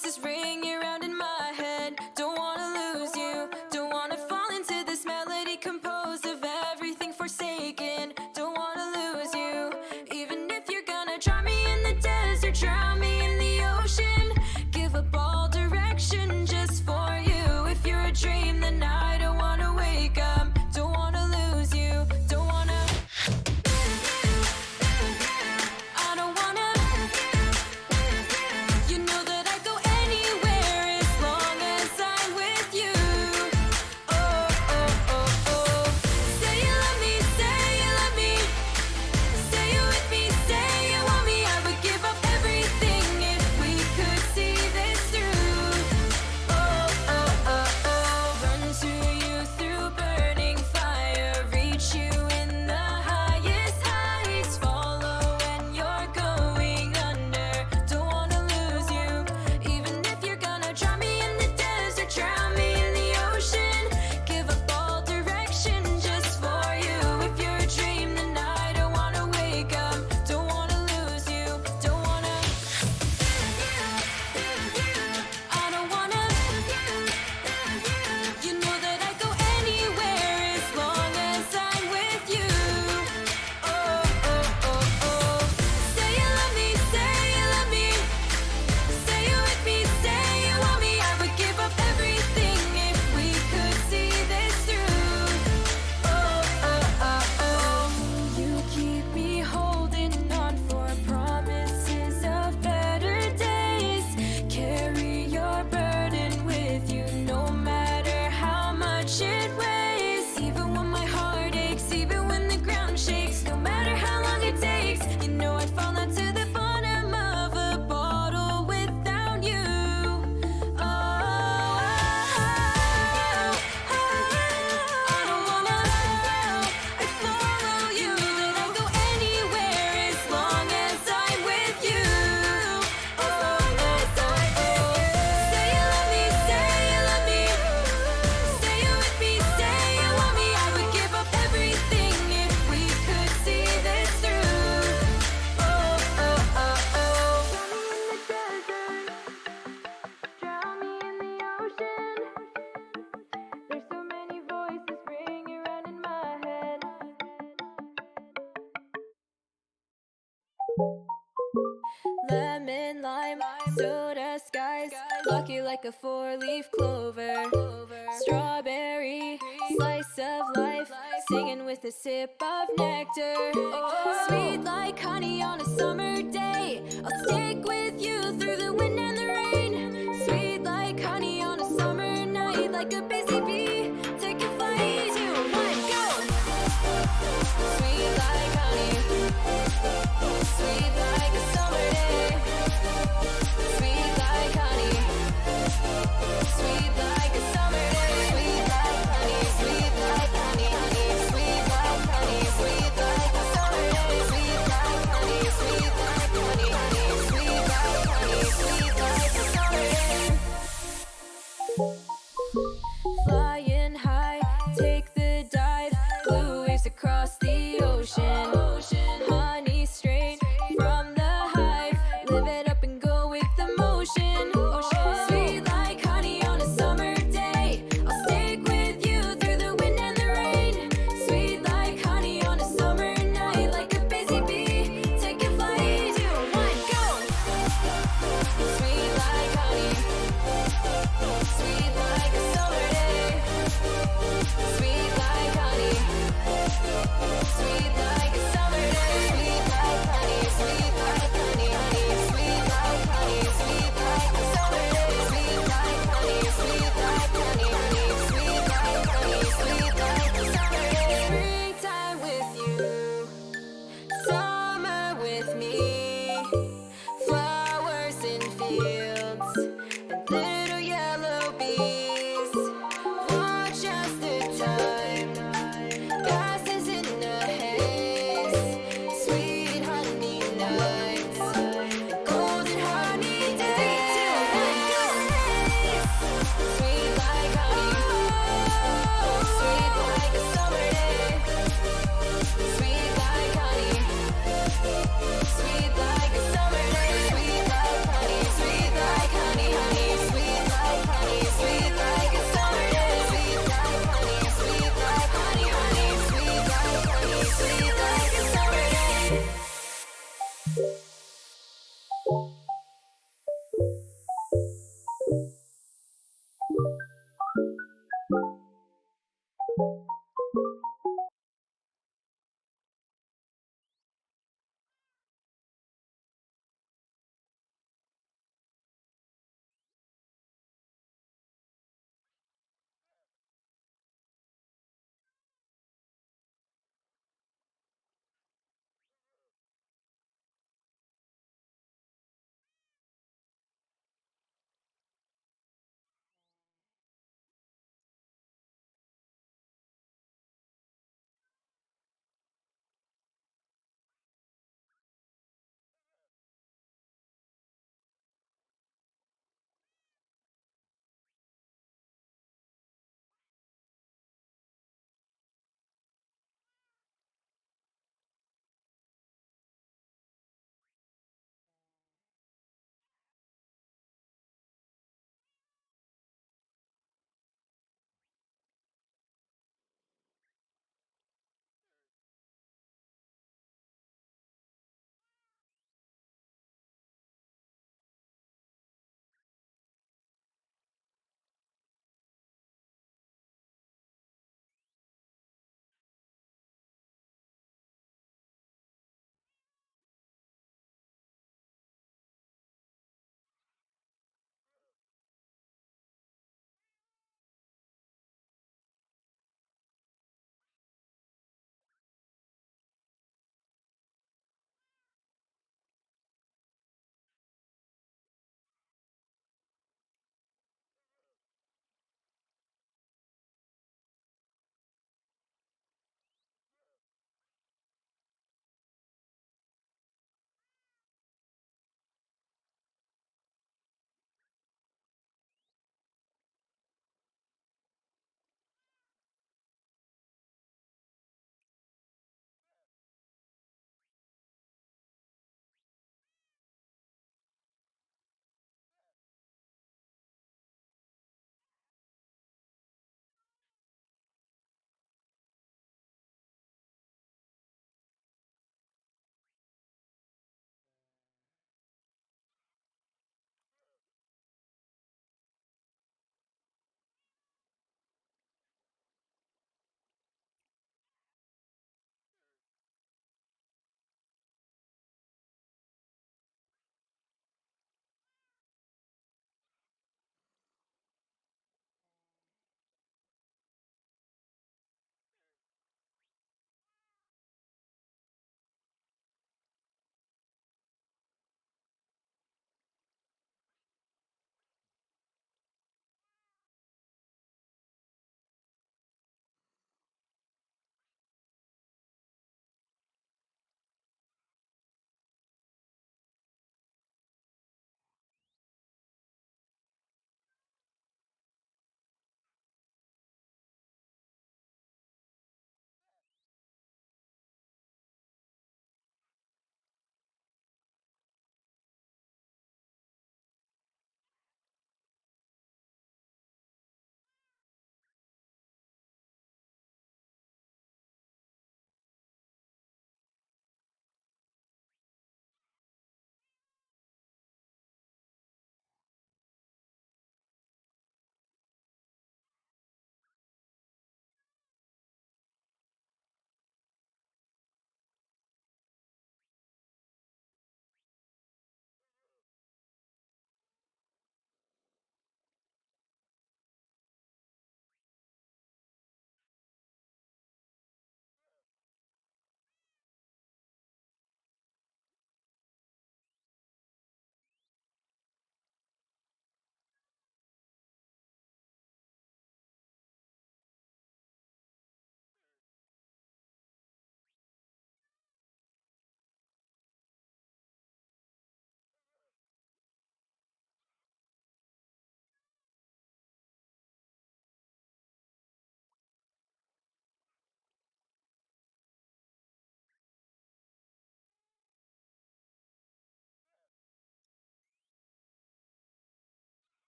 voices ringing around in my head. Don't wanna lose you, don't wanna fall into this melody composed of everything forsaken. Don't wanna lose you, even if you're gonna drown me in the desert, drown me in the ocean. Give up all direction just for you. If you're a dream, then I don't wanna wake up. Don't wanna lose you, don't wanna. I don't wanna. You know that I go anywhere as long as I'm with you. Oh, oh, oh, oh. Say you love me, say you love me. Say you with me, say you want me. I would give up everything if we could see this through. Oh, oh, oh, oh. Run to you through burning fire, reach you in the highest heights, follow when you're going under. Don't wanna lose you, even if you're gonna drown me in the desert, drown me in the ocean. Give up all direction just for you. If you're a dream, then I don't wanna wake up. Don't wanna lose you, don't wanna. I don't wanna. You know that I go anywhere as long as I'm with you. Oh, oh, oh, oh. Say you love me, say you love me. Say you with me, say you want me. I would give up everything if we could see this through. Oh, oh, oh, oh. You keep me holding on for promises of better days. Carry your burden with you no matter how much it weighs. Even when my heart aches, even when the ground shakes, no matter how long it takes. You know I'd fall down to the bottom of a bottle without you. Oh, I don't wanna. I follow you. That I go anywhere as long as I'm with you. Oh, oh, oh, oh. Say you love me, say you love me. Say you with me, say you want me. I would give up everything if we could see this through. Oh, oh, oh, oh. Drown me in the desert, drown me in the ocean. There's so many voices ringing around in my head. Lemon, lime, soda, skies, lucky like a four-leaf clover. Strawberry, slice of life, singing with a sip of nectar. Sweet like honey on a summer day, I'll stick with you through the wind and the rain. Sweet like honey on a summer night, like a busy bee, take a flight. 2, 1, go! Sweet like honey, sweet like a summer day. Sweet like honey, sweet like a summer day. Sweet like honey, sweet like honey, honey. Sweet like honey, sweet like a summer day. Sweet like honey, sweet like honey, honey. Sweet like honey, sweet like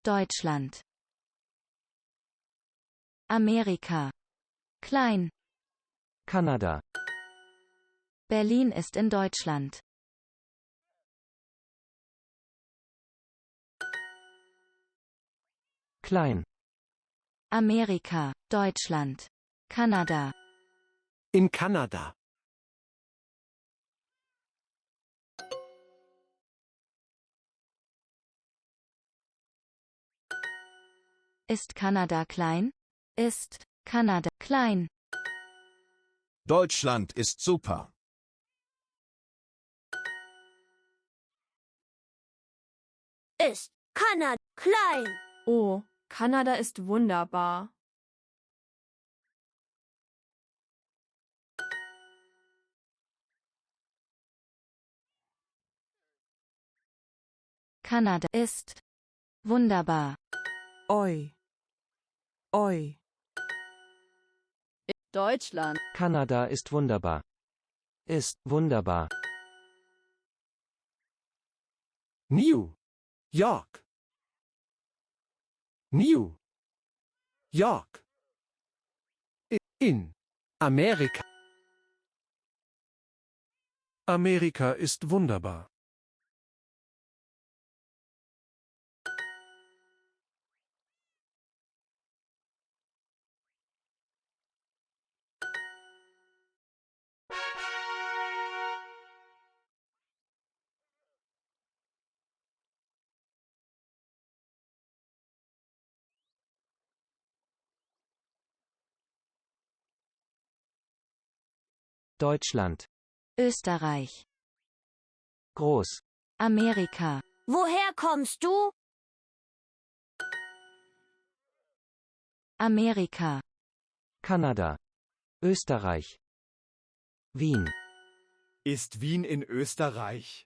Deutschland. Amerika. Klein. Kanada. Berlin ist in Deutschland. Klein. Amerika, Deutschland. Kanada. In Kanada. Ist Kanada klein? Ist Kanada klein? Deutschland ist super. Ist Kanada klein? Oh, Kanada ist wunderbar. Kanada ist wunderbar. Oi. Oi. Deutschland. Kanada ist wunderbar. Ist wunderbar. New York. New York. In Amerika. Amerika ist wunderbar. Deutschland. Österreich. Groß. Amerika. Woher kommst du? Amerika. Kanada. Österreich. Wien. Ist Wien in Österreich?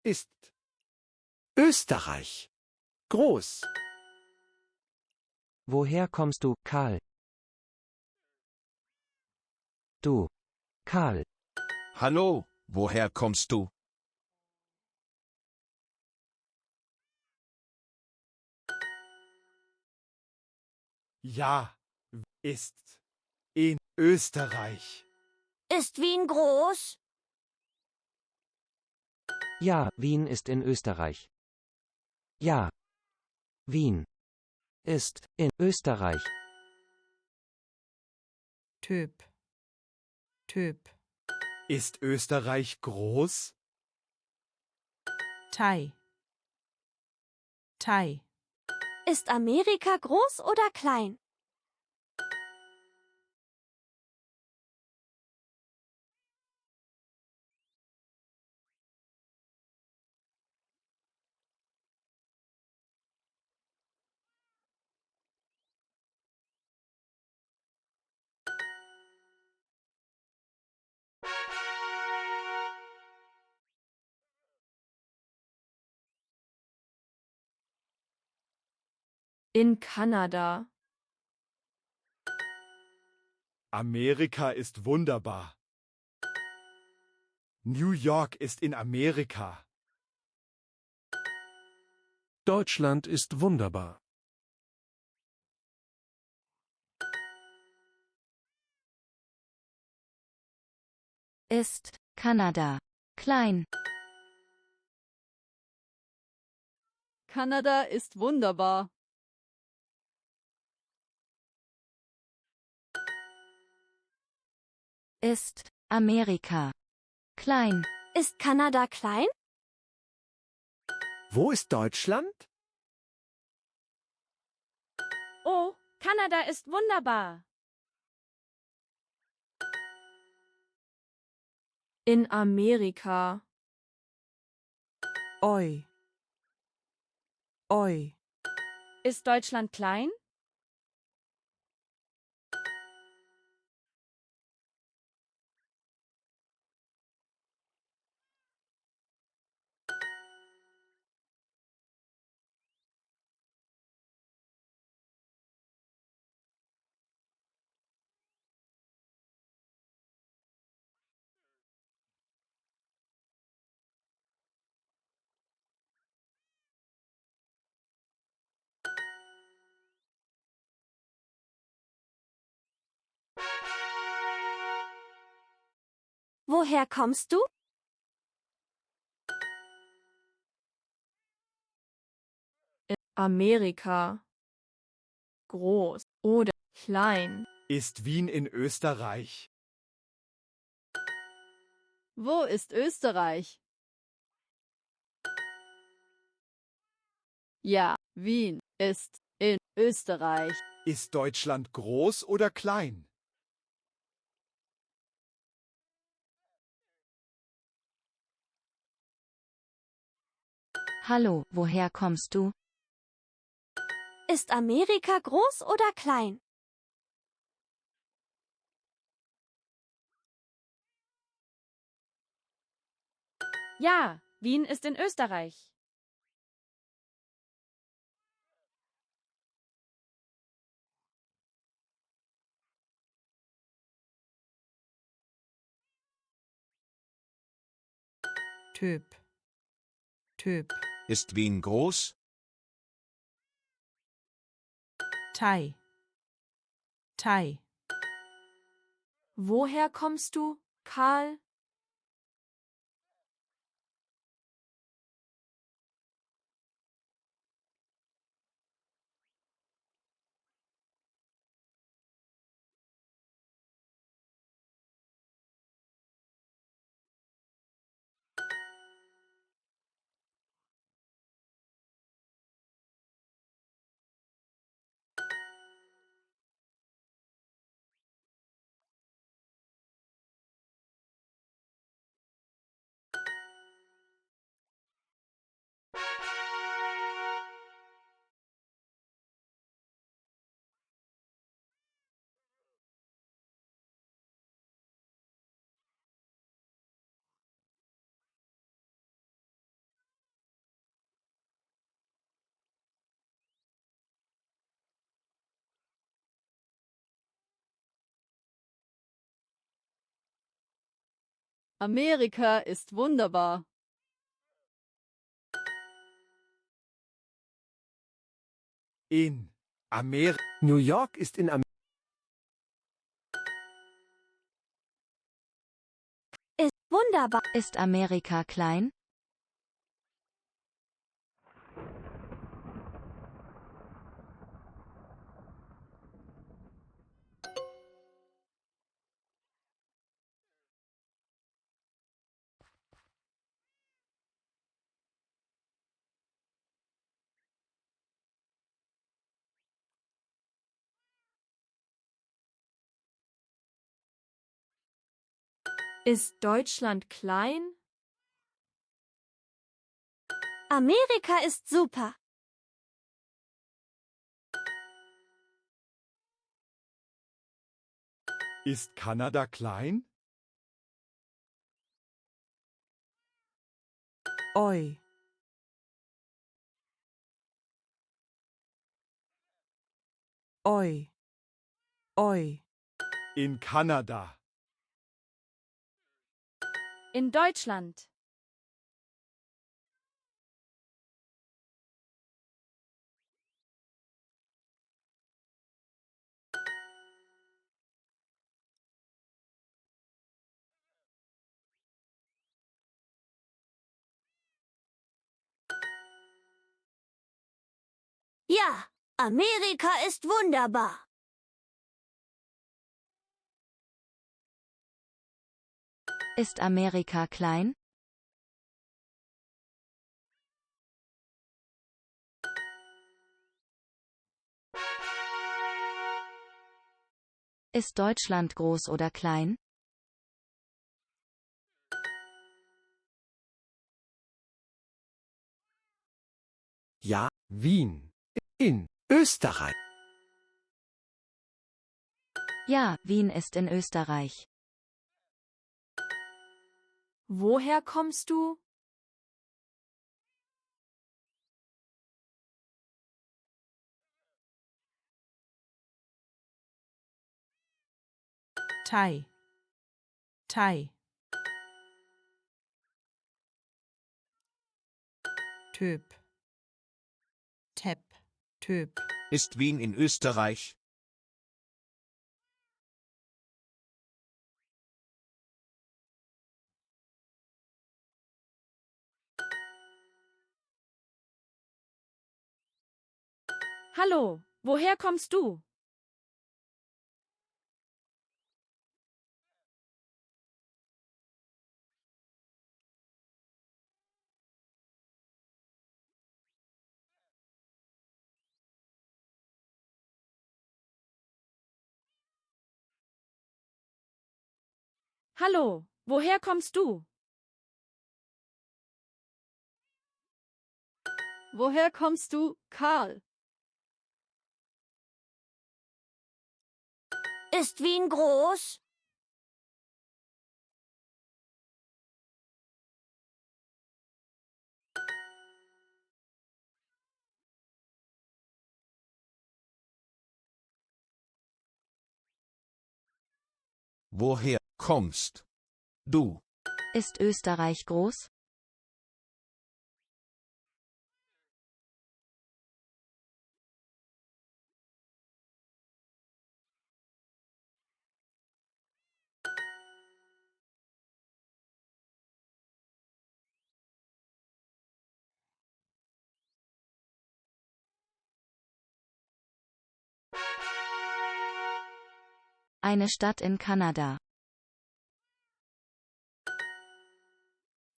Ist Österreich groß? Woher kommst du, Karl? Du. Karl. Hallo, woher kommst du? Ja, ist in Österreich. Ist Wien groß? Ja, Wien ist in Österreich. Ja. Wien ist in Österreich. Typ. Typ. Ist Österreich groß? Thai. Thai. Ist Amerika groß oder klein? In Kanada. Amerika ist wunderbar. New York ist in Amerika. Deutschland ist wunderbar. Ist Kanada klein? Kanada ist wunderbar. Ist Amerika klein? Ist Kanada klein? Wo ist Deutschland? Oh, Kanada ist wunderbar. In Amerika. Oi. Oi. Ist Deutschland klein? Woher kommst du? Amerika. Groß oder klein. Ist Wien in Österreich? Wo ist Österreich? Ja, Wien ist in Österreich. Ist Deutschland groß oder klein? Hallo, woher kommst du? Ist Amerika groß oder klein? Ja, Wien ist in Österreich. Typ. Typ. Ist Wien groß? Thai. Thai. Woher kommst du, Karl? Amerika ist wunderbar. In Amerika. New York ist in Amerika. Ist wunderbar. Ist Amerika klein? Ist Deutschland klein? Amerika ist super. Ist Kanada klein? Oi. Oi. Oi. In Kanada. In Deutschland. Ja, Amerika ist wunderbar. Ist Amerika klein? Ist Deutschland groß oder klein? Ja, Wien. In Österreich. Ja, Wien ist in Österreich. Woher kommst du? Thai. Thai. Typ. Tepp. Typ. Ist Wien in Österreich? Hallo, woher kommst du? Hallo, woher kommst du? Woher kommst du, Karl? Ist Wien groß? Woher kommst du? Ist Österreich groß? Eine Stadt in Kanada.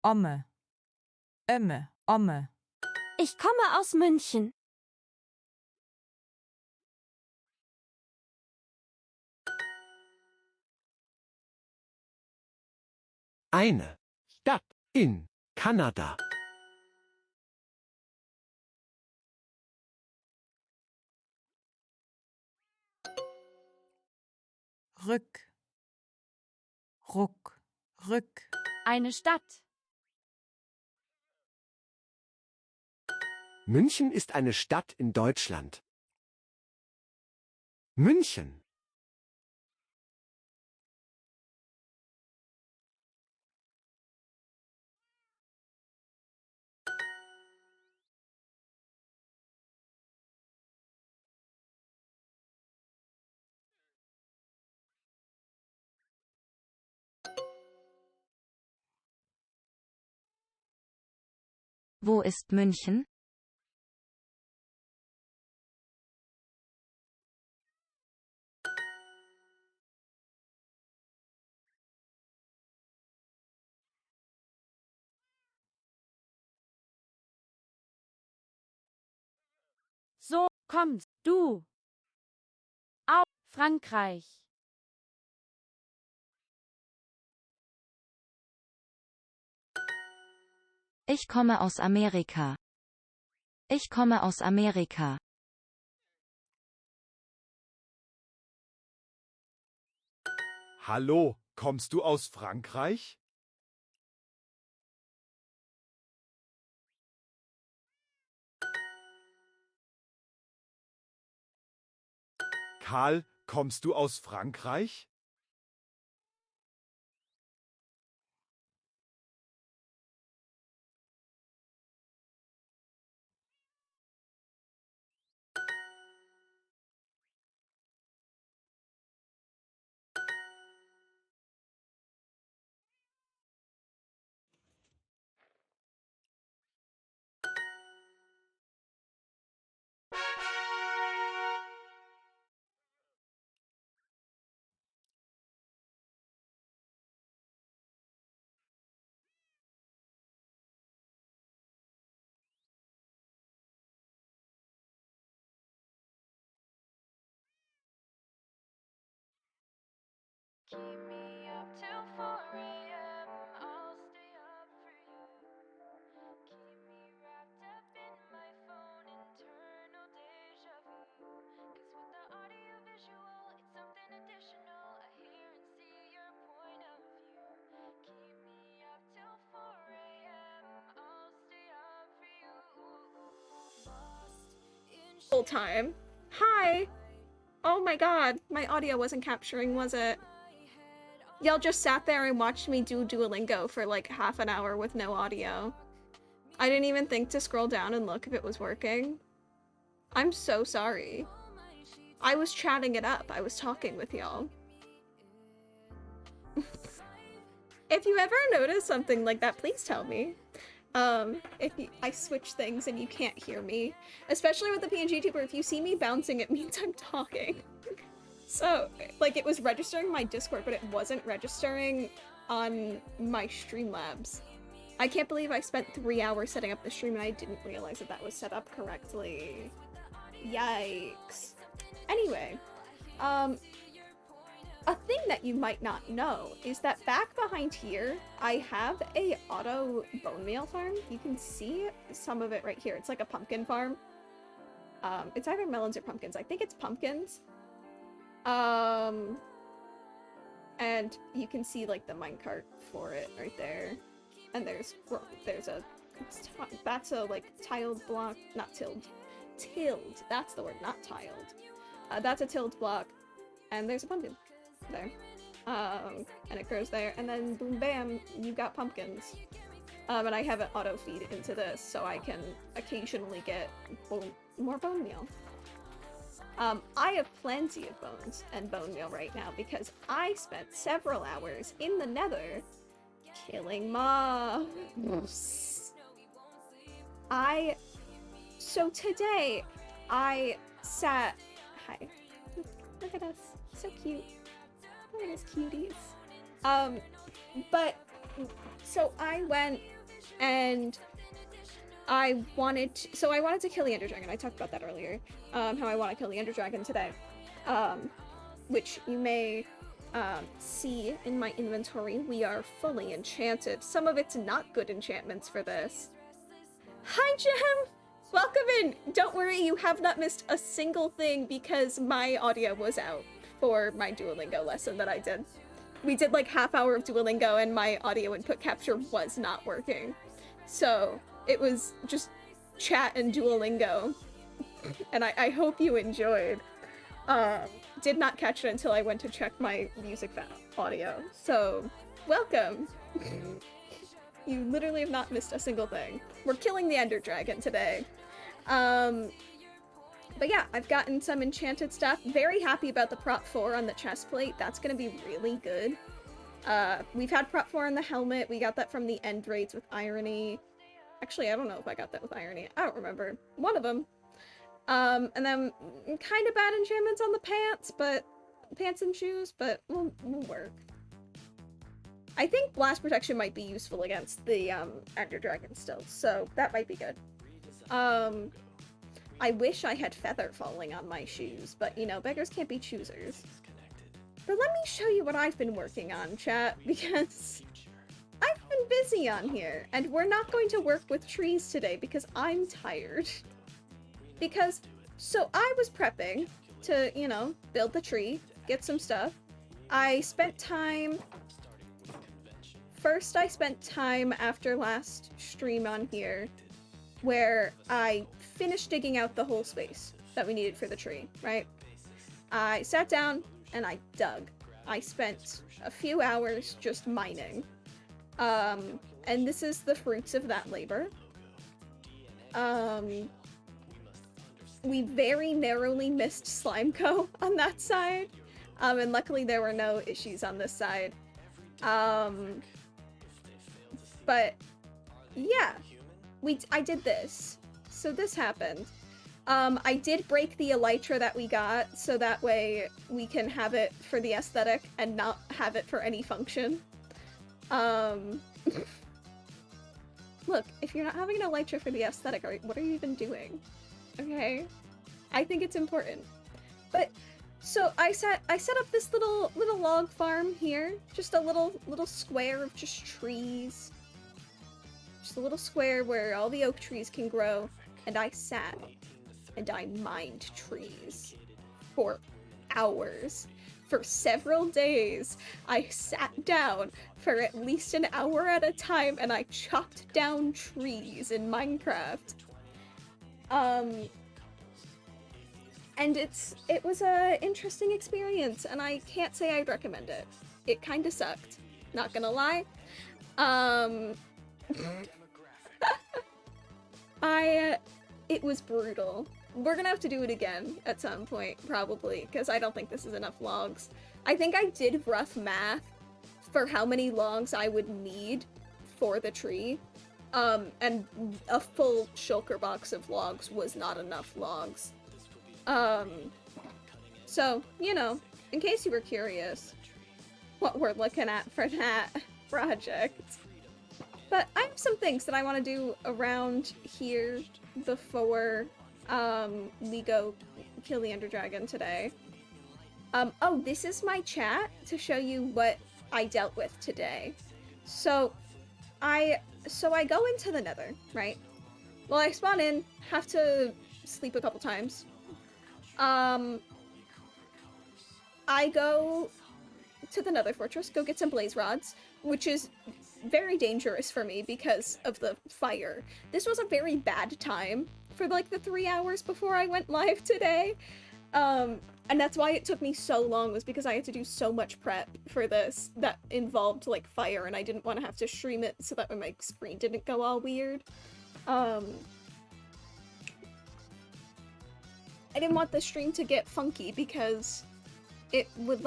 Omme. Omme. Ich komme aus München. Eine Stadt in Kanada. Ruck. Eine Stadt. München ist eine Stadt in Deutschland. München. Wo ist München? So kommst du aus Frankreich. Ich komme aus Amerika. Ich komme aus Amerika. Hallo, kommst du aus Frankreich? Karl, kommst du aus Frankreich? Keep me up till 4 a.m. I'll stay up for you. Keep me wrapped up in my phone, internal deja vu. 'Cause with the audio visual, it's something additional. I hear and see your point of view. Keep me up till 4 a.m. I'll stay up for you. Lost in Full time. Hi! Oh my god, my audio wasn't capturing, was it? Y'all just sat there and watched me do Duolingo for like half an hour with no audio. I didn't even think to scroll down and look if it was working. I'm so sorry. I was chatting it up. I was talking with y'all. If you ever notice something like that, please tell me. If I switch things and you can't hear me. Especially with the PNG tuber, if you see me bouncing, it means I'm talking. So, like, it was registering my Discord, but it wasn't registering on my Streamlabs. I can't believe I spent 3 hours setting up the stream and I didn't realize that that was set up correctly. Yikes. Anyway, a thing that you might not know is that back behind here, I have a auto bone meal farm. You can see some of it right here. It's like a pumpkin farm. It's either melons or pumpkins. I think it's pumpkins. And you can see like the minecart for it right there. And there's a, that's a like tiled block, not tilled. Tilled, that's the word, not tiled. That's a tilled block. And there's a pumpkin there. And it grows there, and then boom bam, you got pumpkins. And I have it auto feed into this so I can occasionally get more bone meal. I have plenty of bones and bone meal right now because I spent several hours in the nether killing mobs. So today I sat, hi, look at us, so cute. Look at us cuties. But, so I went and I wanted to kill the Ender Dragon. I talked about that earlier. How I want to kill the Ender Dragon today. Which you may see in my inventory. We are fully enchanted. Some of it's not good enchantments for this. Hi, Jem! Welcome in! Don't worry, you have not missed a single thing because my audio was out for my Duolingo lesson that I did. We did like half hour of Duolingo and my audio input capture was not working. So it was just chat and Duolingo. And I hope you enjoyed. Did not catch it until I went to check my music audio. So, welcome! You literally have not missed a single thing. We're killing the Ender Dragon today. But yeah, I've gotten some enchanted stuff. Very happy about the Prop 4 on the chest plate. That's gonna be really good. We've had Prop 4 on the helmet. We got that from the end raids with Irony. Actually, I don't know if I got that with Irony. I don't remember. One of them. And then kind of bad enchantments on the pants and shoes, but will work. I think blast protection might be useful against the Ender Dragon still, so that might be good. I wish I had feather falling on my shoes, but you know, beggars can't be choosers. But let me show you what I've been working on, chat, because I've been busy on here, and we're not going to work with trees today because I'm tired. So I was prepping to, you know, build the tree, get some stuff. I spent time after last stream on here where I finished digging out the whole space that we needed for the tree, right? I sat down and I dug. I spent a few hours just mining. And this is the fruits of that labor. We very narrowly missed Slimeco on that side. And luckily there were no issues on this side. But yeah, I did this. So this happened. I did break the elytra that we got, so that way we can have it for the aesthetic and not have it for any function. Look, if you're not having an elytra for the aesthetic, what are you even doing? Okay? I think it's important. But, so I set up this little log farm here. Just a little square of just trees. Just a little square where all the oak trees can grow. And I sat and I mined trees for hours. For several days, I sat down for at least an hour at a time and I chopped down trees in Minecraft. And it was a interesting experience and I can't say I'd recommend it. It kinda sucked, not gonna lie. It was brutal. We're gonna have to do it again at some point, probably, because I don't think this is enough logs. I think I did rough math for how many logs I would need for the tree, And a full shulker box of logs was not enough logs. So, you know, in case you were curious what we're looking at for that project. But I have some things that I want to do around here before we go kill the Ender Dragon today. Oh, this is my chat to show you what I dealt with today. So I go into the Nether, right? Well, I spawn in, have to sleep a couple times. I go to the Nether Fortress, go get some blaze rods, which is very dangerous for me because of the fire. This was a very bad time for like the 3 hours before I went live today. And that's why it took me so long, was because I had to do so much prep for this that involved like fire, and I didn't want to have to stream it so that my screen didn't go all weird. I didn't want the stream to get funky because it would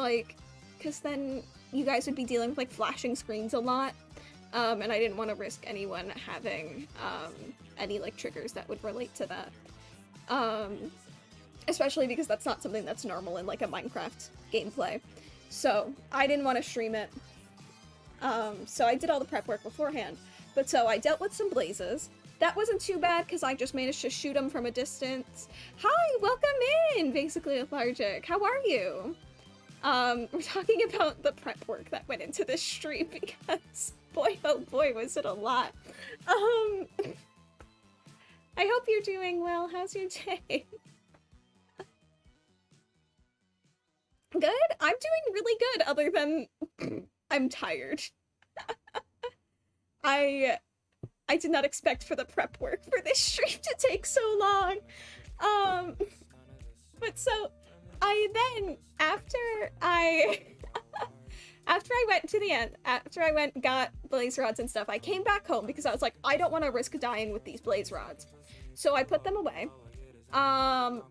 because then you guys would be dealing with like flashing screens a lot. And I didn't want to risk anyone having any like triggers that would relate to that. Especially because that's not something that's normal in like a Minecraft gameplay. So I didn't want to stream it. So I did all the prep work beforehand. But so I dealt with some blazes. That wasn't too bad because I just managed to shoot them from a distance. Hi, welcome in, basically lethargic. How are you? We're talking about the prep work that went into this stream because boy, oh boy, was it a lot. I hope you're doing well. How's your day? Good? I'm doing really good, other than I'm tired. I did not expect for the prep work for this stream to take so long. But so I then, after I went to the end, after I went got blaze rods and stuff, I came back home because I was like, I don't want to risk dying with these blaze rods. So I put them away. And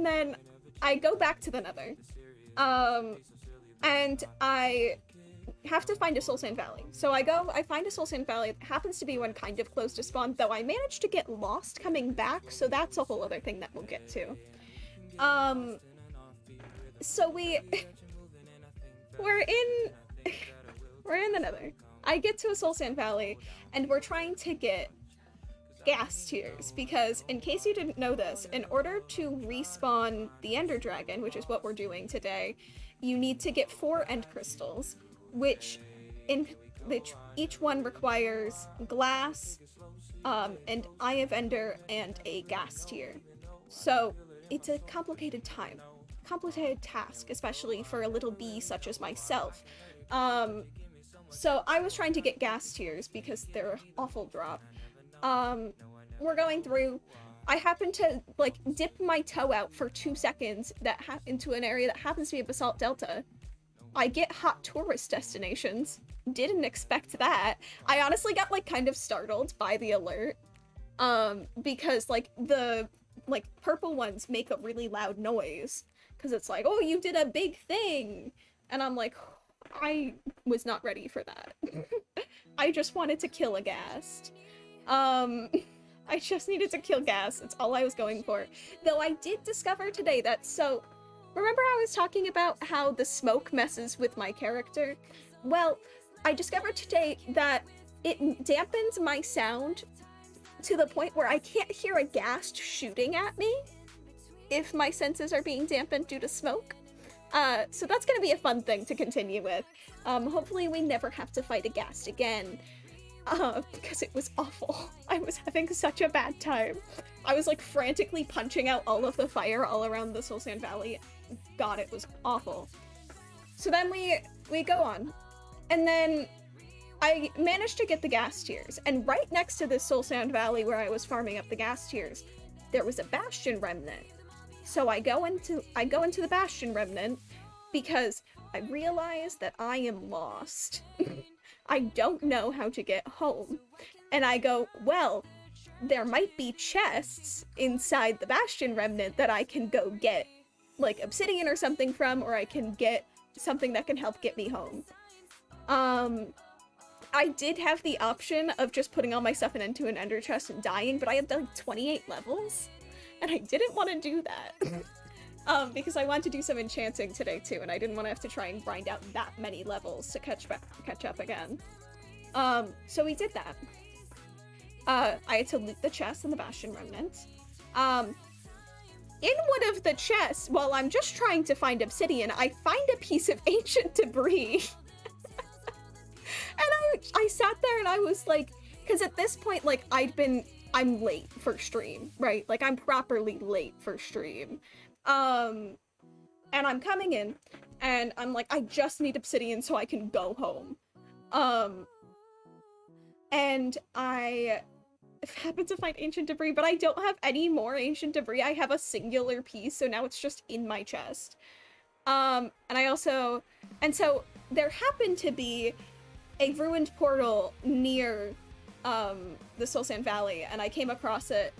then I go back to the Nether. And I have to find a Soul Sand Valley. So I find a Soul Sand Valley. It happens to be one kind of close to spawn, though I managed to get lost coming back, so that's a whole other thing that we'll get to. So we're in the Nether. I get to a Soul Sand Valley, and we're trying to get gas tiers, because in case you didn't know this, in order to respawn the Ender Dragon, which is what we're doing today, you need to get 4 end crystals, which each one requires glass, an Eye of Ender, and a gas tier. So it's a complicated task, especially for a little bee such as myself. So I was trying to get gas tiers because they're awful drop. We're going through. I happen to like dip my toe out for 2 seconds into an area that happens to be a basalt delta. I get hot tourist destinations. Didn't expect that. I honestly got like kind of startled by the alert. Because like the purple ones make a really loud noise. Because it's like, oh, you did a big thing. And I'm like, I was not ready for that. I just wanted to kill a ghast. I just needed to kill gas. That's all I was going for. Though I did discover today that, so, remember I was talking about how the smoke messes with my character? Well, I discovered today that it dampens my sound to the point where I can't hear a ghast shooting at me if my senses are being dampened due to smoke. So that's gonna be a fun thing to continue with. Hopefully we never have to fight a ghast again. Because it was awful. I was having such a bad time. I was like frantically punching out all of the fire all around the Soul Sand Valley. God, it was awful. So then we go on. And then I managed to get the gas tiers. And right next to this Soul Sand Valley where I was farming up the gas tiers, there was a Bastion Remnant. So I go into the Bastion Remnant because I realize that I am lost. I don't know how to get home. And I go, well, there might be chests inside the Bastion Remnant that I can go get, like, obsidian or something from, or I can get something that can help get me home. I did have the option of just putting all my stuff into an ender chest and dying, but I had like 28 levels, and I didn't want to do that. Because I wanted to do some enchanting today too, and I didn't want to have to try and grind out that many levels to catch up again. So we did that. I had to loot the chest and the Bastion Remnant. In one of the chests, while I'm just trying to find obsidian, I find a piece of ancient debris. And I sat there and I was like, because at this point, like, I'm late for stream, right? Like, I'm properly late for stream. And I'm coming in, and I'm like, I just need obsidian so I can go home. And I happened to find ancient debris, but I don't have any more ancient debris. I have a singular piece, so now it's just in my chest. And so there happened to be a ruined portal near the Soul Sand Valley, and I came across it,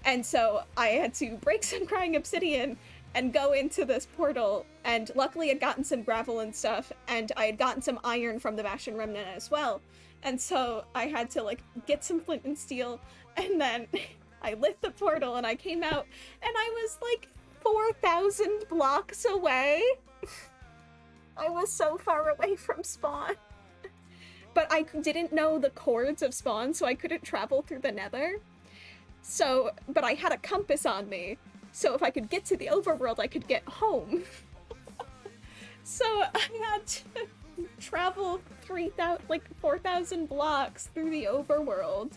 and so I had to break some crying obsidian and go into this portal, and luckily I'd gotten some gravel and stuff, and I had gotten some iron from the Bastion Remnant as well, and so I had to like get some flint and steel, and then I lit the portal and I came out, and I was like 4,000 blocks away. I was so far away from spawn. But I didn't know the coords of spawn, so I couldn't travel through the nether. So, but I had a compass on me, so if I could get to the overworld, I could get home. So I had to travel 4,000 blocks through the overworld,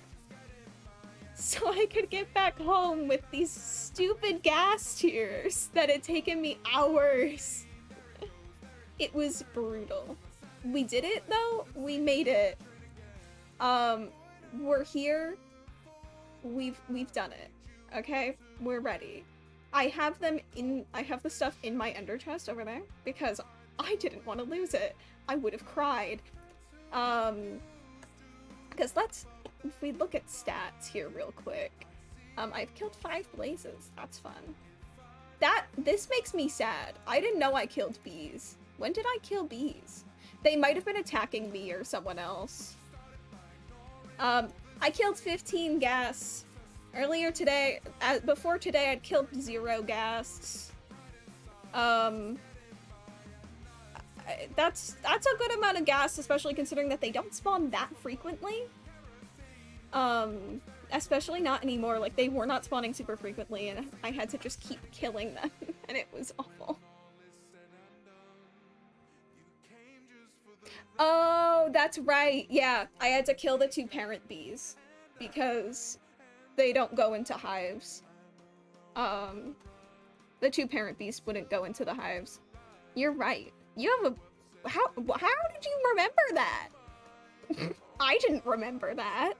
so I could get back home with these stupid gas tiers that had taken me hours. It was brutal. We did it though. We made it. We're here. We've done it. Okay? We're ready. I have the stuff in my ender chest over there because I didn't want to lose it. I would have cried. Because if we look at stats here real quick. I've killed 5 blazes. That's fun. This makes me sad. I didn't know I killed bees. When did I kill bees? They might have been attacking me or someone else. I killed 15 gas. Earlier today, before today, I'd killed 0 gas. That's a good amount of gas, especially considering that they don't spawn that frequently. Especially not anymore. Like, they were not spawning super frequently, and I had to just keep killing them, and it was awful. Oh, that's right. Yeah, I had to kill the 2 parent bees because they don't go into hives. The 2 parent bees wouldn't go into the hives. You're right. You have a... How did you remember that? I didn't remember that.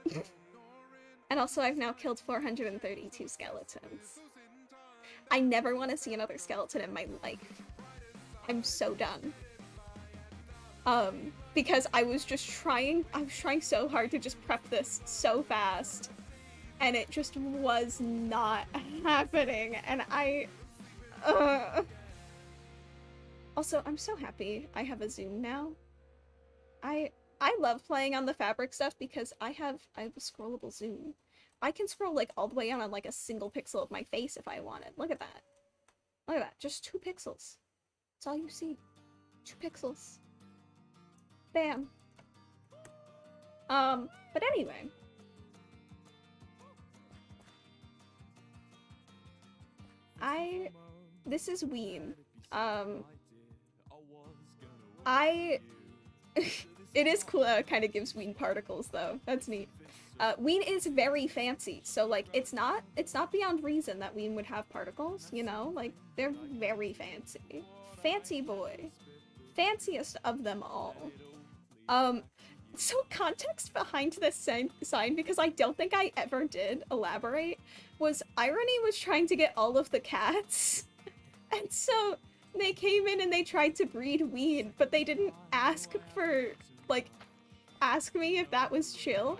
And also, I've now killed 432 skeletons. I never want to see another skeleton in my life. I'm so done. Because I was trying so hard to just prep this so fast, and it just was not happening, and Also, I'm so happy I have a zoom now. I love playing on the fabric stuff because I have a scrollable zoom. I can scroll like all the way on like a single pixel of my face if I wanted. Look at that. Look at that. Just 2 pixels. That's all you see. 2 pixels. Bam. But anyway. This is Ween. It is cool how it kind of gives Ween particles, though. That's neat. Ween is very fancy, so, like, it's not beyond reason that Ween would have particles, you know? Like, they're very fancy. Fancy boy. Fanciest of them all. So context behind this sign, because I don't think I ever did elaborate, was Irony was trying to get all of the cats, and so they came in and they tried to breed Ween, but they didn't ask me if that was chill.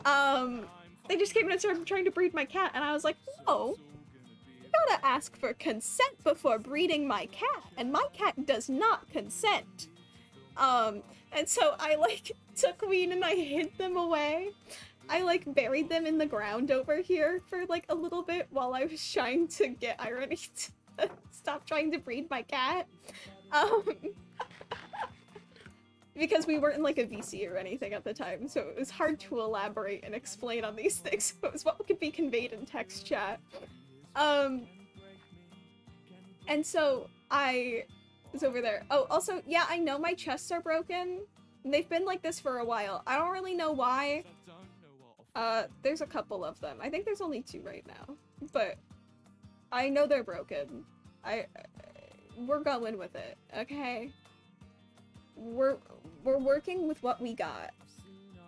They just came in and started trying to breed my cat, and I was like, no, you gotta ask for consent before breeding my cat, and my cat does not consent. And so I took Ween and I hid them away. I like buried them in the ground over here for like a little bit while I was trying to get Irony to stop trying to breed my cat. Because we weren't in like a VC or anything at the time, so it was hard to elaborate and explain on these things. It was what could be conveyed in text chat. And so I was over there. Oh, also, yeah, I know my chests are broken. They've been like this for a while. I don't really know why. There's a couple of them. I think there's only 2 right now, but I know they're broken. We're going with it, okay? We're working with what we got,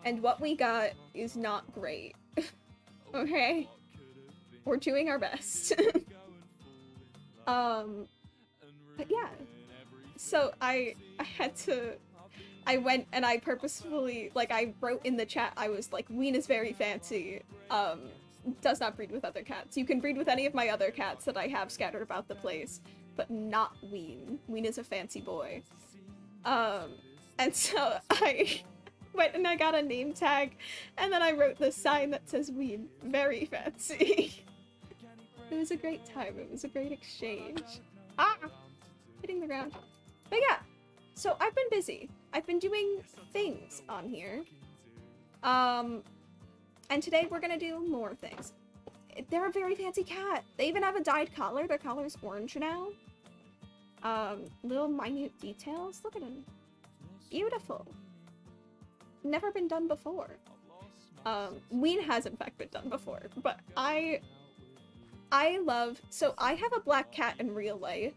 and what we got is not great. Okay? We're doing our best. But yeah. So I went and I purposefully, like, I wrote in the chat, I was like, Ween is very fancy, does not breed with other cats. You can breed with any of my other cats that I have scattered about the place, but not Ween. Ween is a fancy boy. And so I went and I got a name tag, and then I wrote this sign that says Ween, very fancy. It was a great time, it was a great exchange. Ah! Hitting the ground. But yeah, so I've been busy. I've been doing things on here. And today we're gonna do more things. They're a very fancy cat. They even have a dyed collar. Their collar's orange now. Little minute details. Look at him. Beautiful. Never been done before. Ween has in fact been done before, but I love, so I have a black cat in real life.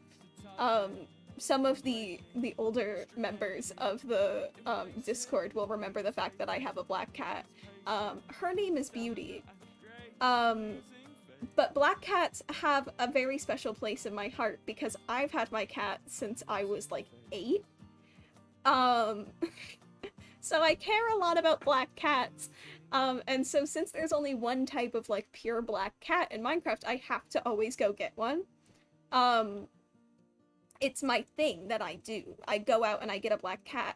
Some of the older members of the Discord will remember the fact that I have a black cat. Her name is Beauty. But black cats have a very special place in my heart because I've had my cat since I was like 8. So I care a lot about black cats. And so since there's only one type of like pure black cat in Minecraft, I have to always go get one. It's my thing that I do. I go out and I get a black cat.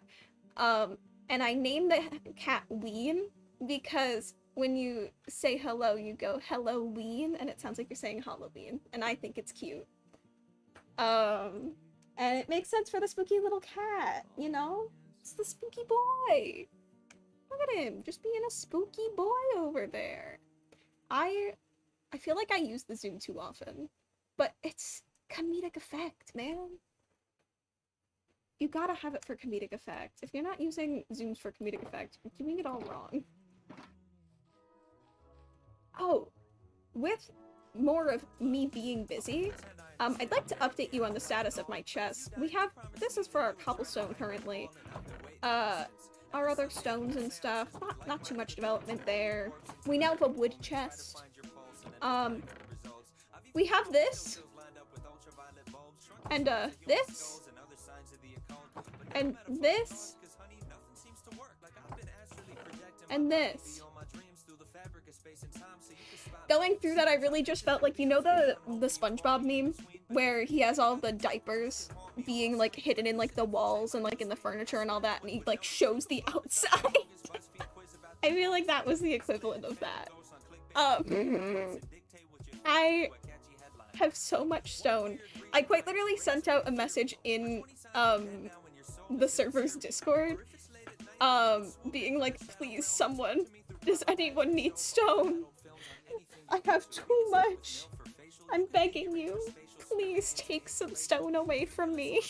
And I name the cat Ween because when you say hello, you go Halloween, and it sounds like you're saying Halloween, and I think it's cute. And it makes sense for the spooky little cat, you know? It's the spooky boy. Look at him, just being a spooky boy over there. I feel like I use the zoom too often, but it's comedic effect, man. You gotta have it for comedic effect. If you're not using zooms for comedic effect, you're doing it all wrong. Oh, with more of me being busy, I'd like to update you on the status of my chest. We have, this is for our cobblestone currently. Our other stones and stuff, not too much development there. We now have a wood chest. We have this. And, this. And this. And this. Going through that, I really just felt like, you know the SpongeBob meme? Where he has all the diapers being, like, hidden in, like, the walls and, like, in the furniture and all that, and he, like, shows the outside? I feel like that was the equivalent of that. I have so much stone. I quite literally sent out a message in, the server's Discord, being like, please, someone, does anyone need stone? I have too much. I'm begging you. Please take some stone away from me.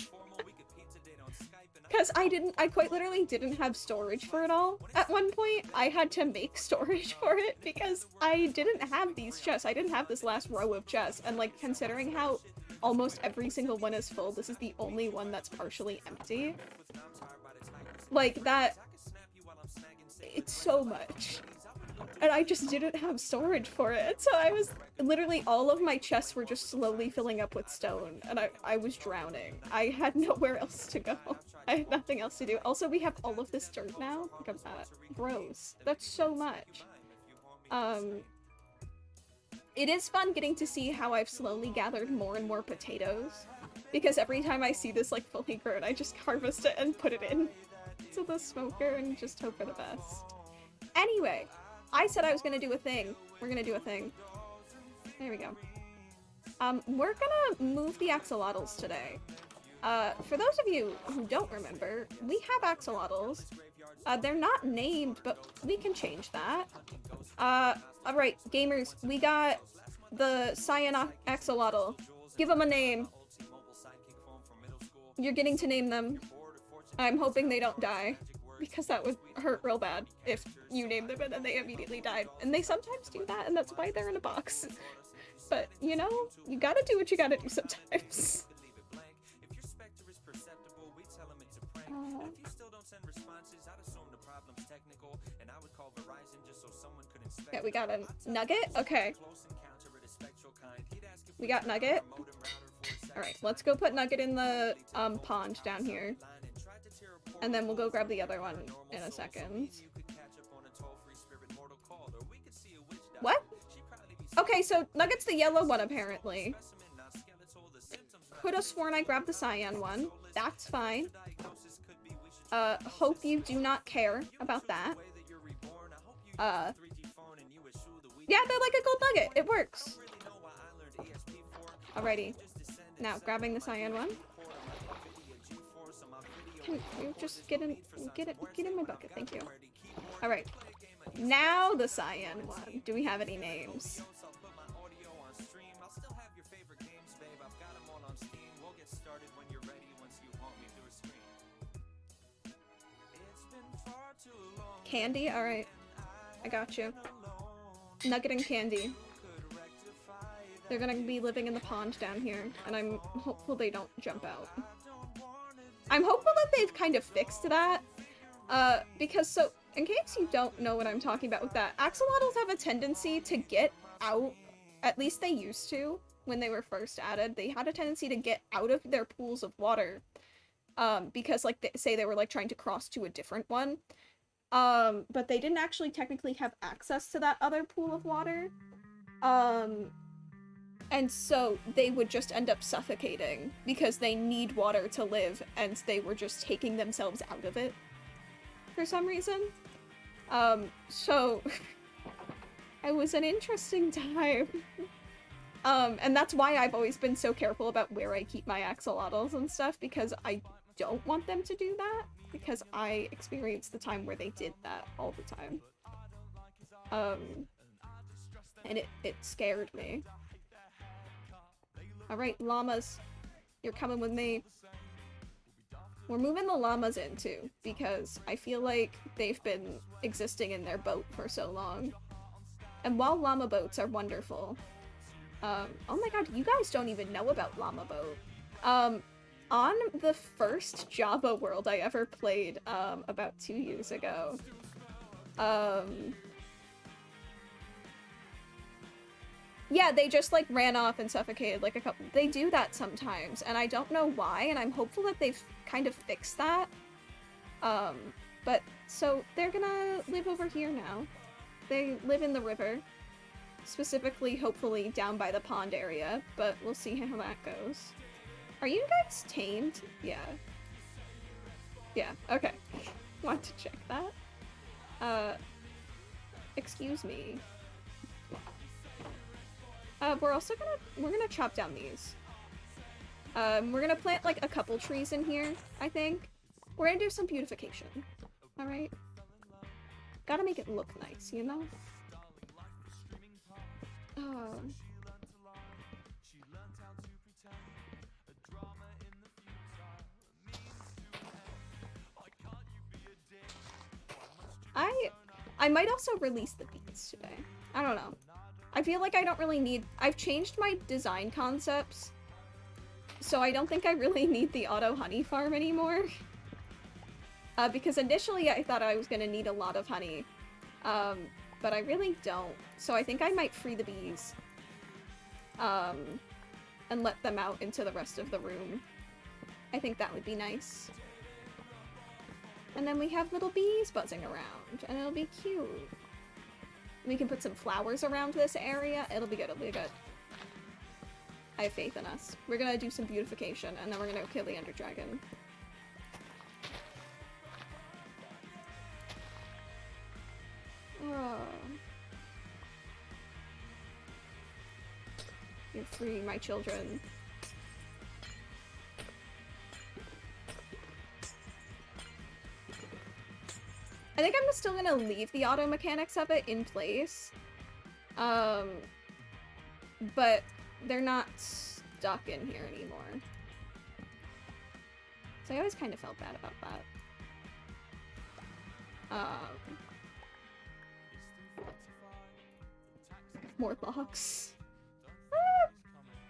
Because I quite literally didn't have storage for it all. At one point, I had to make storage for it because I didn't have these chests. I didn't have this last row of chests. And like, considering how almost every single one is full, this is the only one that's partially empty. Like, that... It's so much. And I just didn't have storage for it. So I was literally, all of my chests were just slowly filling up with stone, and I was drowning. I had nowhere else to go. I had nothing else to do. Also, we have all of this dirt now. Look at that. Gross. That's so much. It is fun getting to see how I've slowly gathered more and more potatoes, because every time I see this like fully grown, I just harvest it and put it in. to the smoker and just hope for the best. Anyway, I said I was gonna do a thing. We're gonna do a thing. There we go. We're gonna move the axolotls today. For those of you who don't remember, we have axolotls. They're not named, but we can change that. Alright, gamers, we got the cyan axolotl. Give them a name. You're getting to name them. I'm hoping they don't die, because that would hurt real bad if you named them and then they immediately died. And they sometimes do that, and that's why they're in a box. But, you know, you gotta do what you gotta do sometimes. Yeah, we got a nugget? Okay. We got nugget. Alright, let's go put nugget in the pond down here. And then we'll go grab the other one in a second. What? Okay, so nugget's the yellow one apparently. Could have sworn I grabbed the cyan one. That's fine. Hope you do not care about that. Yeah, they're like a gold nugget. It works. Alrighty. Now, grabbing the cyan one. Can you just get in my bucket? Thank you. Alright. Now the cyan one. Do we have any names? Candy? Alright. I got you. Nugget and Candy. They're gonna be living in the pond down here, and I'm hopeful they don't jump out. I'm hopeful that they've kind of fixed that, because so, in case you don't know what I'm talking about with that, axolotls have a tendency to get out, at least they used to, when they were first added. They had a tendency to get out of their pools of water, because, like, say they were, like, trying to cross to a different one. But they didn't actually technically have access to that other pool of water. And so they would just end up suffocating because they need water to live, and they were just taking themselves out of it for some reason. So it was an interesting time. And that's why I've always been so careful about where I keep my axolotls and stuff, because I don't want them to do that. Because I experienced the time where they did that all the time. And it scared me. Alright, llamas. You're coming with me. We're moving the llamas in too, because I feel like they've been existing in their boat for so long. And while llama boats are wonderful, oh my god, you guys don't even know about llama boat. On the first Java world I ever played, about 2 years ago, yeah, they just, like, ran off and suffocated, like, a couple- they do that sometimes, and I don't know why, and I'm hopeful that they've kind of fixed that. But, so, they're gonna live over here now. They live in the river. Specifically, hopefully, down by the pond area, but we'll see how that goes. Are you guys tamed? Yeah. Yeah, okay. Want to check that? Excuse me. We're also we're gonna chop down these. We're gonna plant, like, a couple trees in here, I think. We're gonna do some beautification. Alright? Gotta make it look nice, you know? I might also release the beets today. I don't know. I feel like I don't really need- I've changed my design concepts, so I don't think I really need the auto honey farm anymore. Because initially I thought I was gonna need a lot of honey, but I really don't. So I think I might free the bees, and let them out into the rest of the room. I think that would be nice. And then we have little bees buzzing around, and it'll be cute. We can put some flowers around this area. It'll be good, it'll be good. I have faith in us. We're gonna do some beautification, and then we're gonna kill the Ender Dragon. You're free, my children. I think I'm still gonna leave the auto mechanics of it in place. But they're not stuck in here anymore. So I always kind of felt bad about that. More locks. Ah,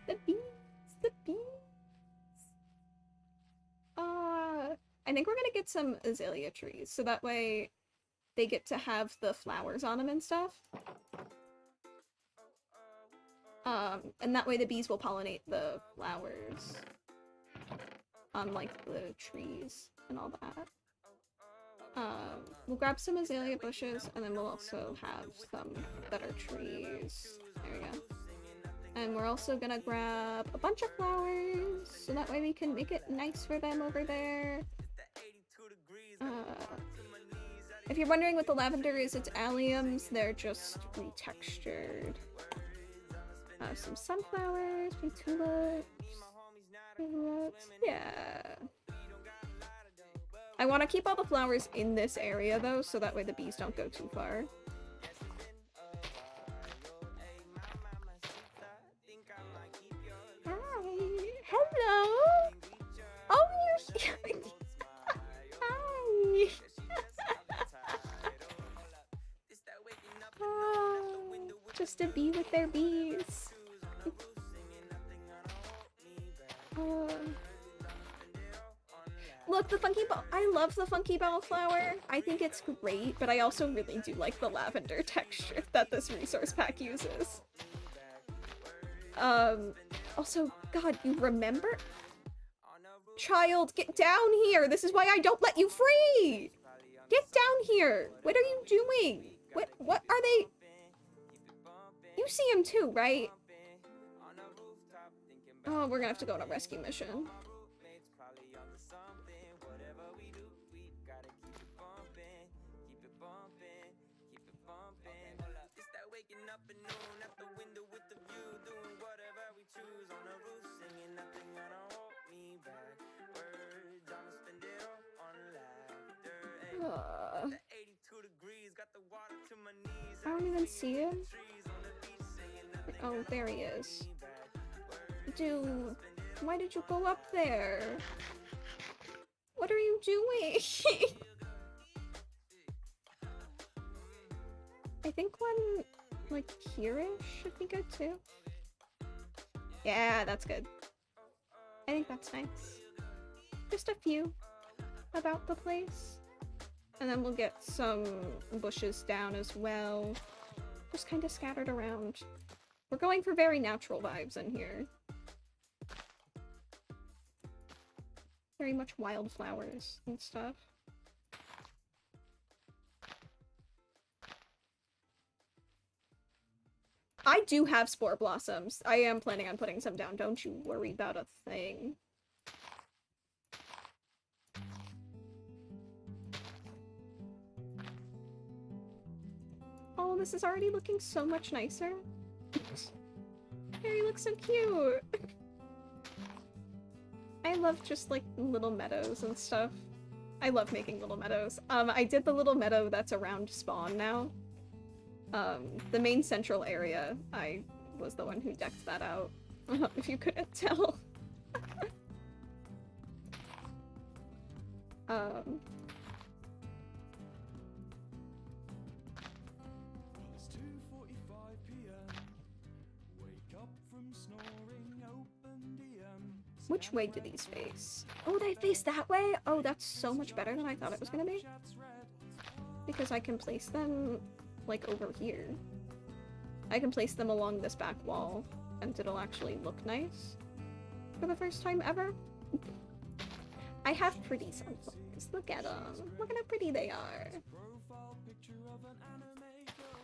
the bees, the bees. I think we're gonna get some azalea trees, so that way they get to have the flowers on them and stuff. And that way the bees will pollinate the flowers on, like, the trees and all that. We'll grab some azalea bushes, and then we'll also have some better trees. There we go. And we're also gonna grab a bunch of flowers, so that way we can make it nice for them over there. If you're wondering what the lavender is, it's alliums. They're just retextured. Some sunflowers, tulips. Yeah. I want to keep all the flowers in this area, though, so that way the bees don't go too far. Hi! Hello! Oh, you're here! Hi! Oh, just a bee with their bees. Look, the funky ball. I love the funky bellflower. I think it's great, but I also really do like the lavender texture that this resource pack uses. Also, God, you remember? Child, get down here! This is why I don't let you free! Get down here! What are you doing? What are they? You see him too, right? Oh, we're gonna have to go on a rescue mission. I don't even see him. Oh, there he is. Dude, why did you go up there? What are you doing? I think one, like, here-ish should be good, too. Yeah, that's good. I think that's nice. Just a few about the place. And then we'll get some bushes down as well. Just kind of scattered around. We're going for very natural vibes in here. Very much wildflowers and stuff. I do have spore blossoms. I am planning on putting some down. Don't you worry about a thing. Oh, this is already looking so much nicer. Harry looks so cute. I love just, like, little meadows and stuff. I love making little meadows. I did the little meadow that's around spawn now. The main central area, I was the one who decked that out, if you couldn't tell. Which way do these face? Oh, they face that way? Oh, that's so much better than I thought it was gonna be. Because I can place them, like, over here. I can place them along this back wall, and it'll actually look nice. For the first time ever. I have pretty sunflowers. Look at them. Look at how pretty they are.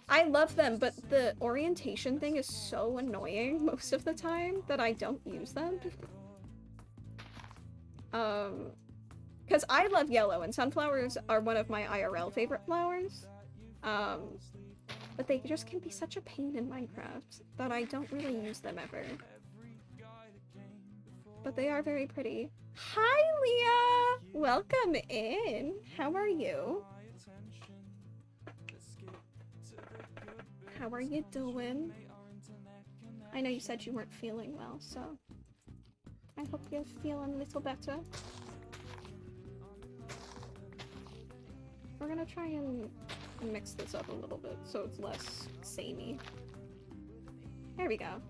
I love them, but the orientation thing is so annoying most of the time that I don't use them. Because I love yellow, and sunflowers are one of my IRL favorite flowers. but they just can be such a pain in Minecraft that I don't really use them ever. But they are very pretty. Hi, Leah! Welcome in! How are you? How are you doing? I know you said you weren't feeling well, so I hope you're feeling a little better. We're gonna try and mix this up a little bit so it's less samey. There we go.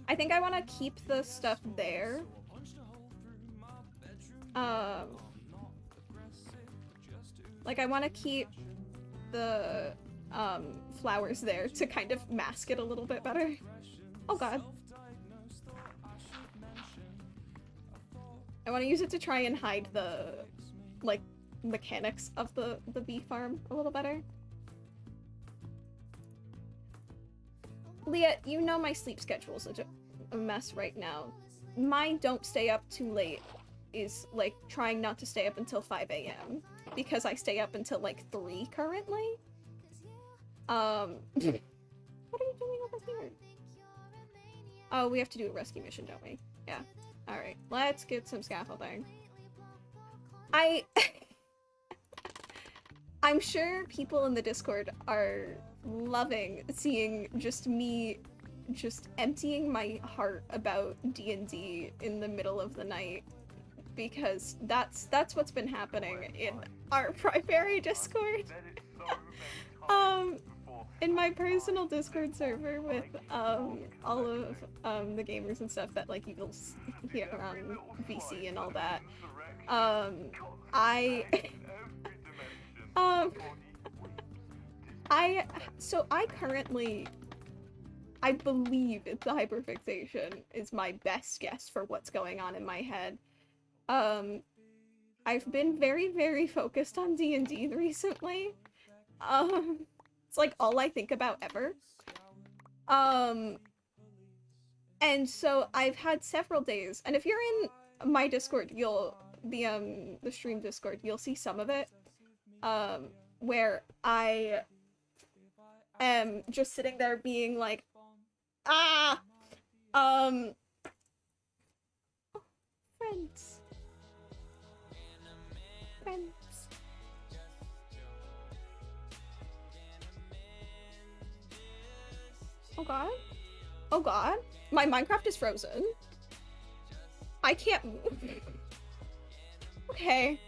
I think I want to keep the stuff there. Like I want to keep the flowers there to kind of mask it a little bit better. Oh god. I want to use it to try and hide the, like, mechanics of the bee farm a little better. Leah, you know my sleep schedule is a mess right now. My don't stay up too late is, like, trying not to stay up until 5 a.m. because I stay up until, like, 3 currently. What are you doing over here? Oh, we have to do a rescue mission, don't we? Yeah. Alright, let's get some scaffolding. I'm sure people in the Discord are loving seeing just me just emptying my heart about D&D in the middle of the night, because that's what's been happening in our primary Discord. In my personal Discord server with all of the gamers and stuff that like you'll hear around VC and all that. I currently, I believe the hyperfixation is my best guess for what's going on in my head. I've been very, very focused on D&D recently. It's like all I think about ever. And so I've had several days, and if you're in my Discord, the stream Discord, you'll see some of it, where I am just sitting there being like, friends. Oh god. Oh god. My Minecraft is frozen. I can't move. Okay.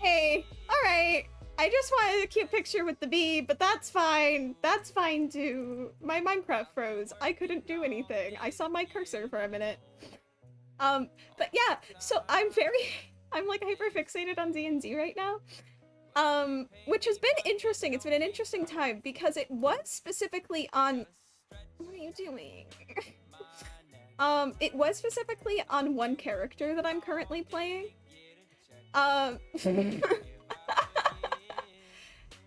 Hey. Alright. I just wanted a cute picture with the bee, but that's fine. That's fine too. My Minecraft froze. I couldn't do anything. I saw my cursor for a minute. But yeah, so I'm like hyper fixated on D&D right now. Which has been interesting. It's been an interesting time because it was specifically on... What are you doing? It was specifically on one character that I'm currently playing.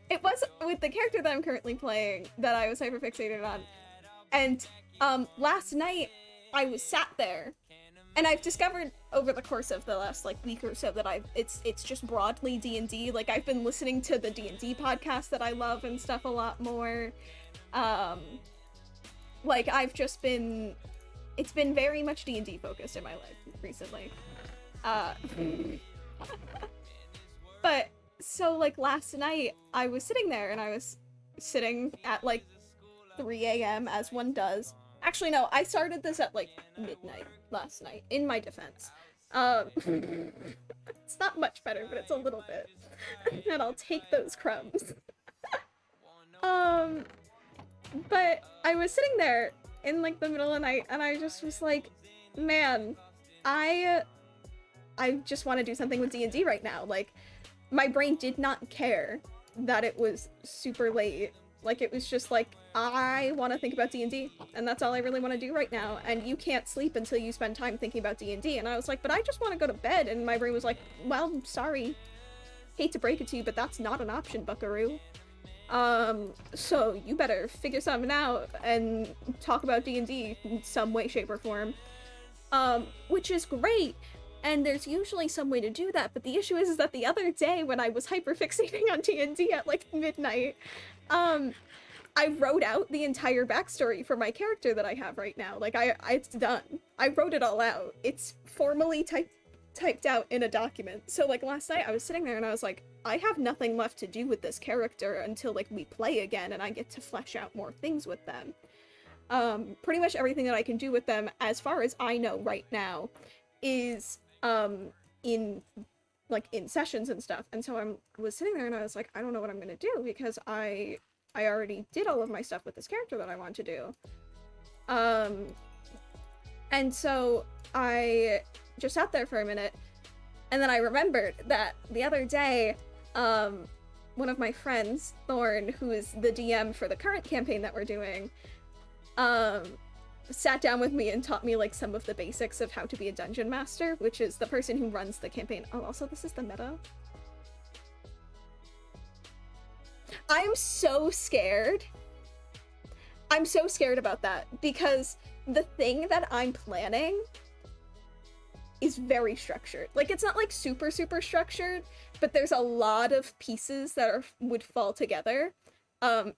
It was with the character that I'm currently playing that I was hyper fixated on. And, last night I was sat there, and I've discovered over the course of the last, like, week or so that it's just broadly D&D. Like, I've been listening to the D&D podcast that I love and stuff a lot more. Like, it's been very much D&D focused in my life recently. But, so, like, last night, I was sitting there, and I was sitting at, like, 3 a.m., as one does. Actually, no, I started this at, like, midnight last night, in my defense. It's not much better, but it's a little bit. And I'll take those crumbs. But I was sitting there in, like, the middle of the night, and I just was like, man, I just want to do something with D&D right now. Like, my brain did not care that it was super late. Like, it was just like, I want to think about D&D, and that's all I really want to do right now, and you can't sleep until you spend time thinking about D&D, and I was like, but I just want to go to bed, and my brain was like, well, sorry. Hate to break it to you, but that's not an option, buckaroo. So you better figure something out and talk about D&D in some way, shape, or form. Which is great, and there's usually some way to do that, but the issue is that the other day when I was hyperfixating on D&D at, like, midnight, I wrote out the entire backstory for my character that I have right now. Like, it's done. I wrote it all out. It's formally typed out in a document. So, like, last night I was sitting there and I was like, I have nothing left to do with this character until, like, we play again and I get to flesh out more things with them. Pretty much everything that I can do with them, as far as I know right now, is, in sessions and stuff. And so I was sitting there and I was like, I don't know what I'm gonna do because I already did all of my stuff with this character that I want to do. And so I just sat there for a minute, and then I remembered that the other day, one of my friends, Thorn, who is the DM for the current campaign that we're doing, sat down with me and taught me, like, some of the basics of how to be a dungeon master, which is the person who runs the campaign. Oh, also, this is the meta. I'm so scared. I'm so scared about that, because the thing that I'm planning is very structured. Like, it's not, like, super structured, but there's a lot of pieces that would fall together,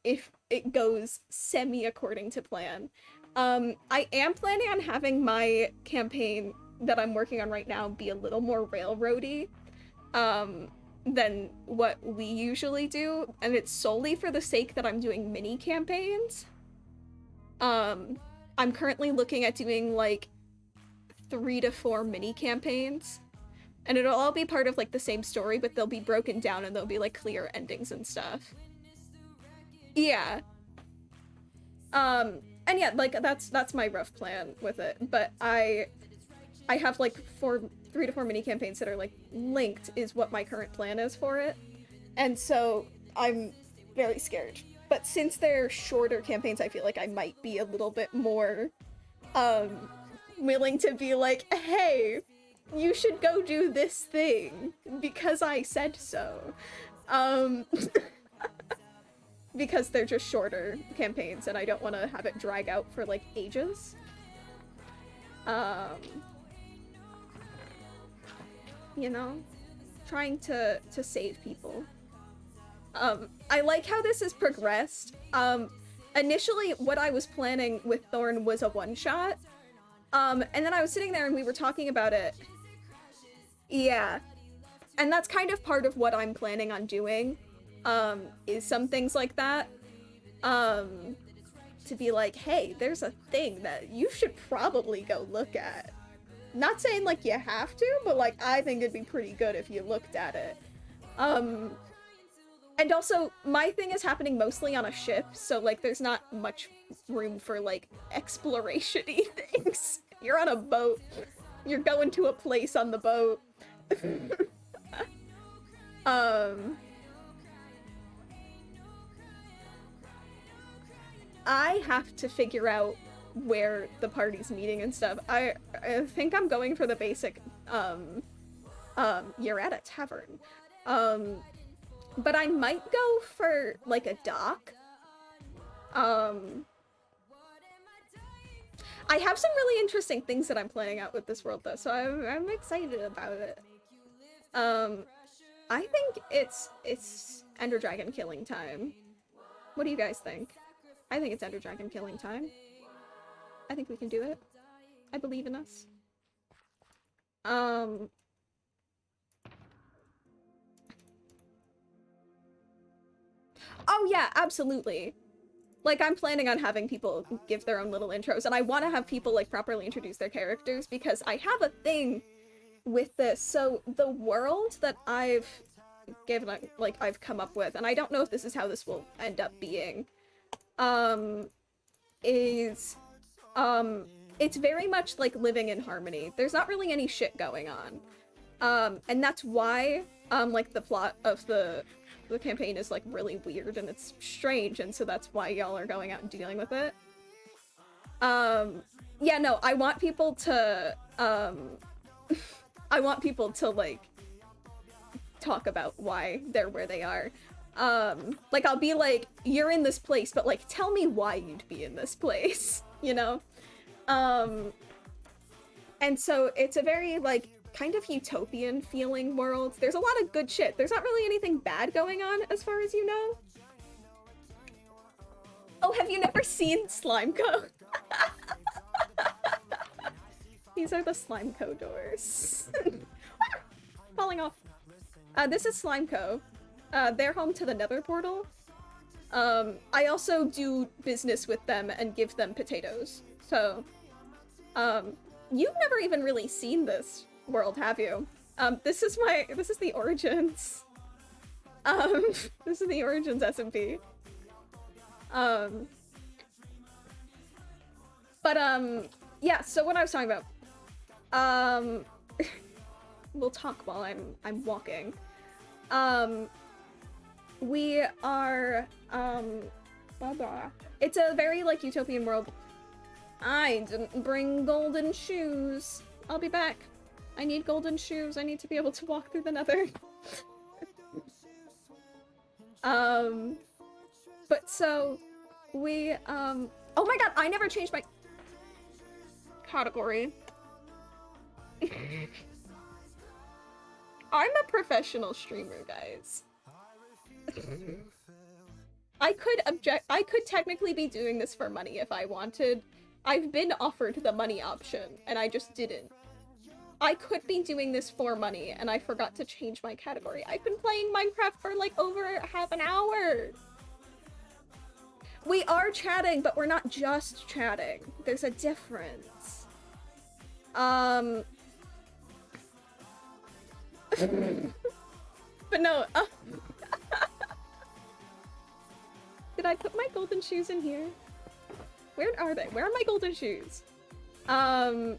if it goes semi-according to plan. I am planning on having my campaign that I'm working on right now be a little more railroady, than what we usually do, and it's solely for the sake that I'm doing mini campaigns. I'm currently looking at doing, like, 3 to 4 mini campaigns, and it'll all be part of, like, the same story, but they'll be broken down and there'll be, like, clear endings and stuff. Yeah. And yeah, like, that's my rough plan with it, but I have, like, 3 to 4 mini campaigns that are, like, linked is what my current plan is for it, and so I'm very scared. But since they're shorter campaigns, I feel like I might be a little bit more willing to be like, hey, you should go do this thing because I said so. Because they're just shorter campaigns and I don't want to have it drag out for, like, ages. You know, trying to save people. I like how this has progressed. Initially what I was planning with Thorn was a one-shot, and then I was sitting there and we were talking about it. Yeah, and that's kind of part of what I'm planning on doing, is some things like that, to be like, hey, there's a thing that you should probably go look at. Not saying, like, you have to, but, like, I think it'd be pretty good if you looked at it. And also, my thing is happening mostly on a ship, so, like, there's not much room for, like, exploration-y things. You're on a boat. You're going to a place on the boat. I have to figure out where the party's meeting and stuff. I think I'm going for the basic, you're at a tavern. But I might go for, like, a dock. I have some really interesting things that I'm planning out with this world, though, so I'm excited about it. I think it's Ender Dragon killing time. What do you guys think? I think it's Ender Dragon killing time. I think we can do it. I believe in us. Oh yeah, absolutely. Like, I'm planning on having people give their own little intros, and I want to have people, like, properly introduce their characters, because I have a thing with this. So, the world that I've given, like, I've come up with, and I don't know if this is how this will end up being, is... it's very much like living in harmony. There's not really any shit going on. And that's why, like, the plot of the campaign is, like, really weird and it's strange, and so that's why y'all are going out and dealing with it. Yeah, no, I want people to, I want people to, like, talk about why they're where they are. Like, I'll be like, you're in this place, but, like, tell me why you'd be in this place, you know? And so it's a very, like, kind of utopian feeling world. There's a lot of good shit. There's not really anything bad going on, as far as you know. Oh, have you never seen Slimeco? These are the Slimeco doors. Falling off. This is Slimeco. They're home to the Nether portal. I also do business with them and give them potatoes. So, you've never even really seen this world, have you? This is the Origins. This is the Origins SMP. Yeah, so what I was talking about. We'll talk while I'm walking. We are, blah blah. It's a very, like, utopian world. I didn't bring golden shoes. I'll be back. I need golden shoes. I need to be able to walk through the Nether. But so, we, oh my god, I never changed my category. I'm a professional streamer, guys. I could technically be doing this for money if I wanted. I've been offered the money option, and I just didn't. I could be doing this for money, and I forgot to change my category. I've been playing Minecraft for like over half an hour. We are chatting, but we're not just chatting. There's a difference. But no, did I put my golden shoes in here? Where are they? Where are my golden shoes? I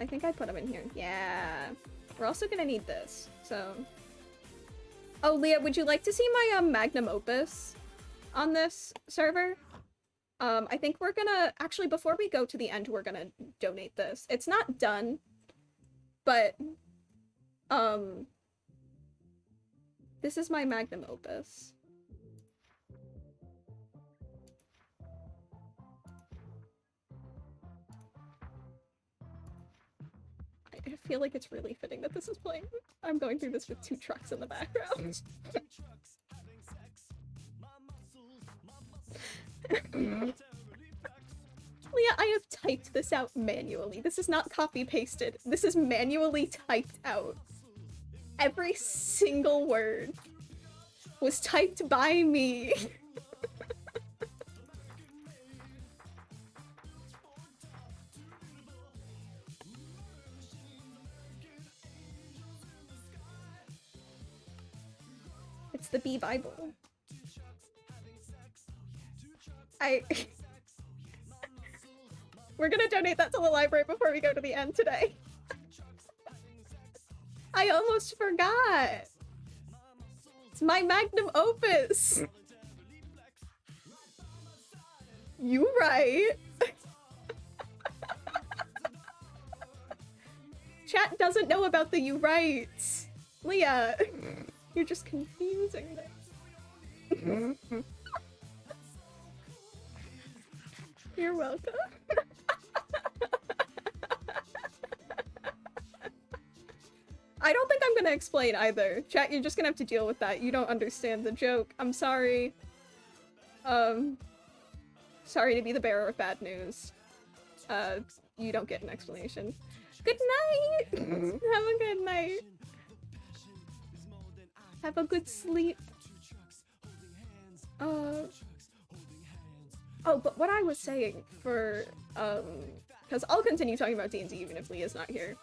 think I put them in here. Yeah. We're also gonna need this, so. Oh, Leah, would you like to see my magnum opus on this server? I think we're gonna, actually, before we go to the end, we're gonna donate this. It's not done, but, this is my magnum opus. I feel like it's really fitting that this is playing. I'm going through this with 2 trucks in the background. Leah, I have typed this out manually. This is not copy-pasted. This is manually typed out. Every single word was typed by me. It's the Bee Bible. We're gonna donate that to the library before we go to the end today. I almost forgot. It's my magnum opus. You right. Chat doesn't know about the you right. Leah, you're just confusing them. You're welcome. I don't think I'm gonna explain either. Chat, you're just gonna have to deal with that. You don't understand the joke. I'm sorry. Sorry to be the bearer of bad news. You don't get an explanation. Good night! Have a good night. Have a good sleep. Oh, but what I was saying for, because I'll continue talking about D&D even if Leah's not here,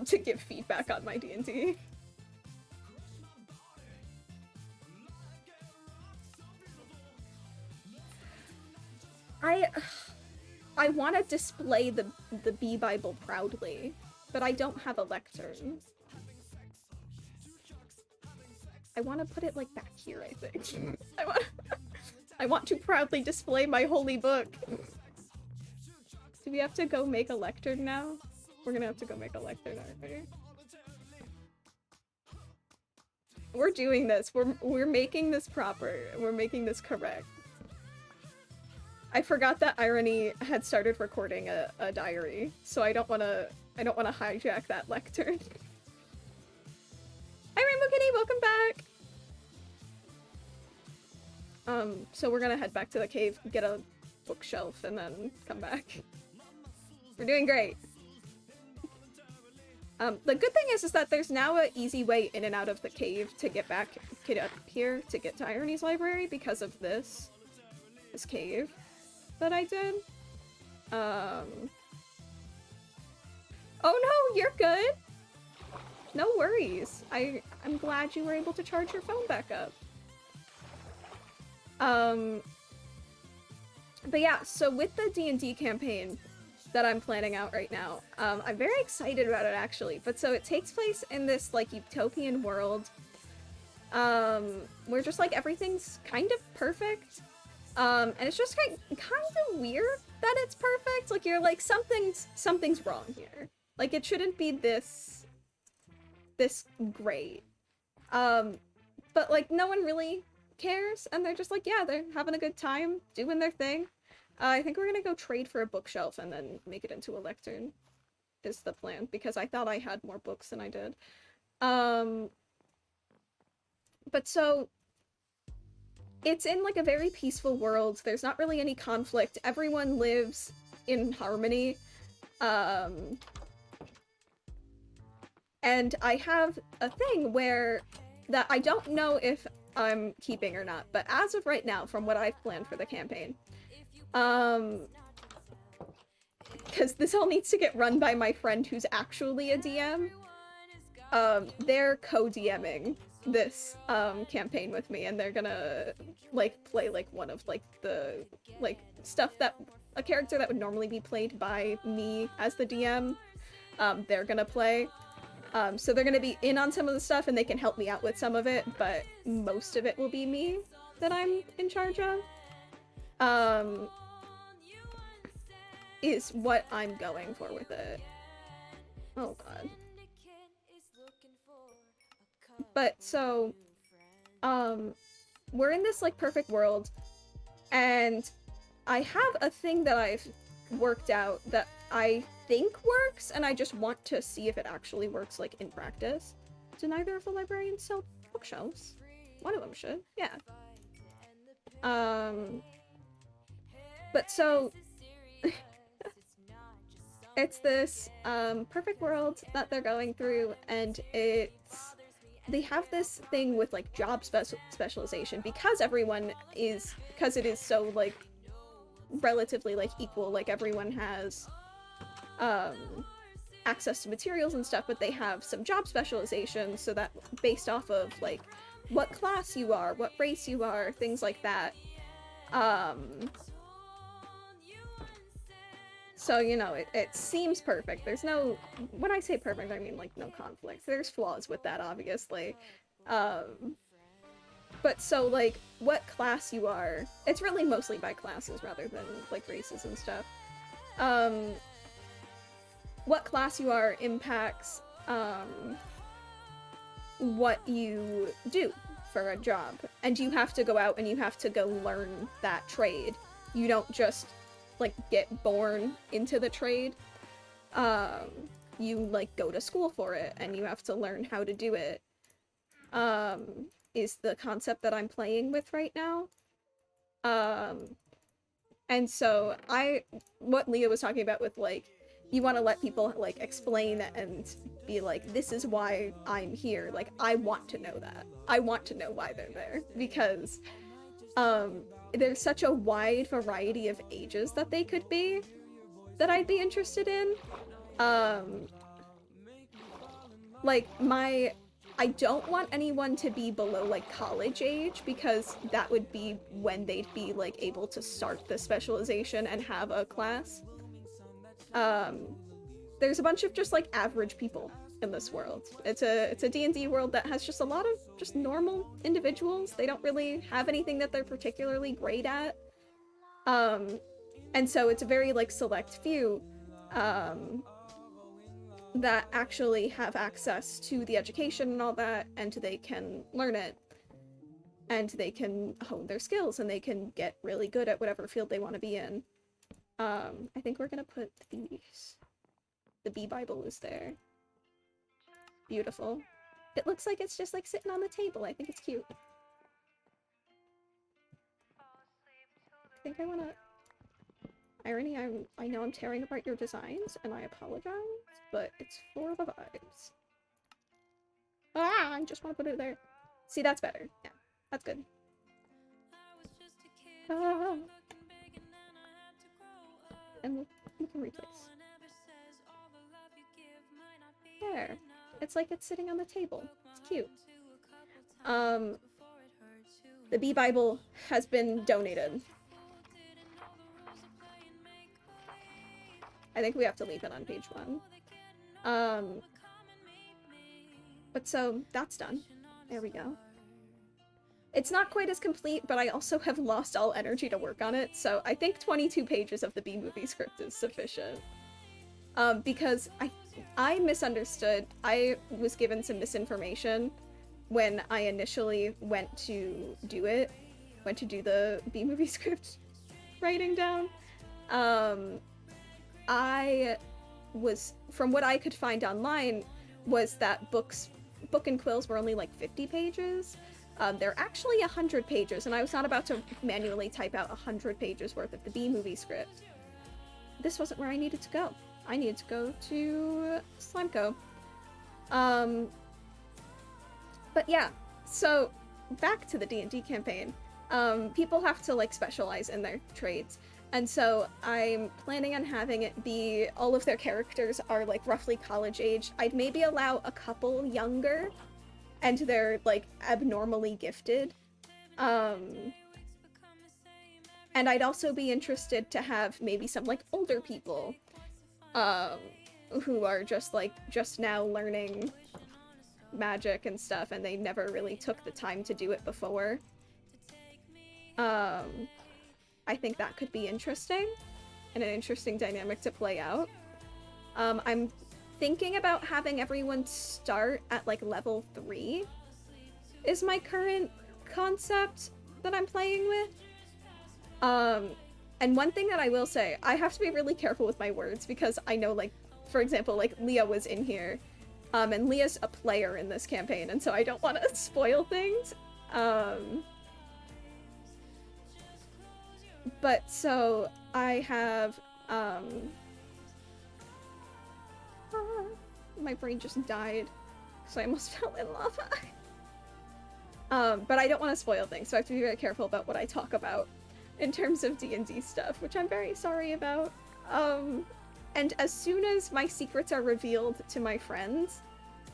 to give feedback on my D&D. I want to display the Bee Bible proudly, but I don't have a lectern. I want to put it like back here, I think. I want to proudly display my holy book. Do we have to go make a lectern now? We're gonna have to go make a lectern, aren't we? We're doing this. We're making this proper. We're making this correct. I forgot that Irony had started recording a diary, so I don't wanna hijack that lectern. Hi Rainbow Kitty, welcome back! So we're gonna head back to the cave, get a bookshelf, and then come back. We're doing great. The good thing is that there's now an easy way in and out of the cave to get up here to get to Irony's library because of this cave that I did. Oh no, you're good. No worries. I'm glad you were able to charge your phone back up. But yeah, so with the D&D campaign that I'm planning out right now, I'm very excited about it actually. But so it takes place in this like utopian world, where just like everything's kind of perfect. And it's just kind of weird that it's perfect. Like you're like something's wrong here. Like it shouldn't be this great. But like no one really cares, and they're just like, yeah, they're having a good time doing their thing. I think we're gonna go trade for a bookshelf and then make it into a lectern is the plan, because I thought I had more books than I did. But so it's in like a very peaceful world. There's not really any conflict. Everyone lives in harmony. And I have a thing where that I don't know if I'm keeping or not, but as of right now, from what I've planned for the campaign, because this all needs to get run by my friend who's actually a DM, they're co-DMing this campaign with me, and they're gonna like play like one of like the like stuff that a character that would normally be played by me as the DM, they're gonna play. So they're gonna be in on some of the stuff and they can help me out with some of it, but most of it will be me that I'm in charge of. Is what I'm going for with it. Oh god. But so, we're in this like perfect world, and I have a thing that I've worked out that I think works, and I just want to see if it actually works like in practice. Do neither of the librarians sell bookshelves? One of them should, yeah. But so it's this perfect world that they're going through, and they have this thing with like job specialization because because it is so like relatively like equal, like everyone has access to materials and stuff, but they have some job specialization so that based off of like what class you are, what race you are, things like that. So, you know, it seems perfect. There's no, when I say perfect, I mean like no conflict. There's flaws with that, obviously. But so like what class you are, it's really mostly by classes rather than like races and stuff. What class you are impacts what you do for a job. And you have to go out and you have to go learn that trade. You don't just like get born into the trade. You like go to school for it and you have to learn how to do it. Is the concept that I'm playing with right now. And so what Leah was talking about with like, you want to let people like explain and be like, this is why I'm here. Like, I want to know that. I want to know why they're there, because there's such a wide variety of ages that they could be that I'd be interested in. Like I don't want anyone to be below like college age, because that would be when they'd be like able to start the specialization and have a class. There's a bunch of just like average people in this world. It's a D&D world that has just a lot of just normal individuals. They don't really have anything that they're particularly great at. And so it's a very like select few that actually have access to the education and all that, and they can learn it. And they can hone their skills, and they can get really good at whatever field they want to be in. I think we're gonna put the bee Bible is there. Beautiful. It looks like it's just like sitting on the table. I think it's cute. think I wanna... Irony, I know I'm tearing apart your designs, and I apologize, but it's for the vibes. Ah, I just want to put it there. See, that's better. Yeah, that's good. Ah. And we can replace. There. It's like it's sitting on the table. It's cute. The Bee Bible has been donated. I think we have to leave it on page 1. But so, that's done. There we go. It's not quite as complete, but I also have lost all energy to work on it, so I think 22 pages of the B-movie script is sufficient. Because I misunderstood. I was given some misinformation when I initially went to do the B-movie script writing down. I was, from what I could find online, was that Book and Quills were only like 50 pages. They're actually 100 pages, and I was not about to manually type out 100 pages worth of the B-movie script. This wasn't where I needed to go. I needed to go to Slimeco. But yeah, so back to the D&D campaign. People have to like specialize in their trades. And so I'm planning on having it be all of their characters are like roughly college age. I'd maybe allow a couple younger and they're like abnormally gifted. And I'd also be interested to have maybe some like older people who are just now learning magic and stuff and they never really took the time to do it before. I think that could be interesting, and an interesting dynamic to play out. I'm thinking about having everyone start at like level 3 is my current concept that I'm playing with. And one thing that I will say, I have to be really careful with my words because I know, like, for example, like Leah was in here, and Leah's a player in this campaign, and so I don't want to spoil things. But so I have, my brain just died because I almost fell in lava. But I don't want to spoil things, so I have to be very careful about what I talk about in terms of D&D stuff, which I'm very sorry about. And as soon as my secrets are revealed to my friends,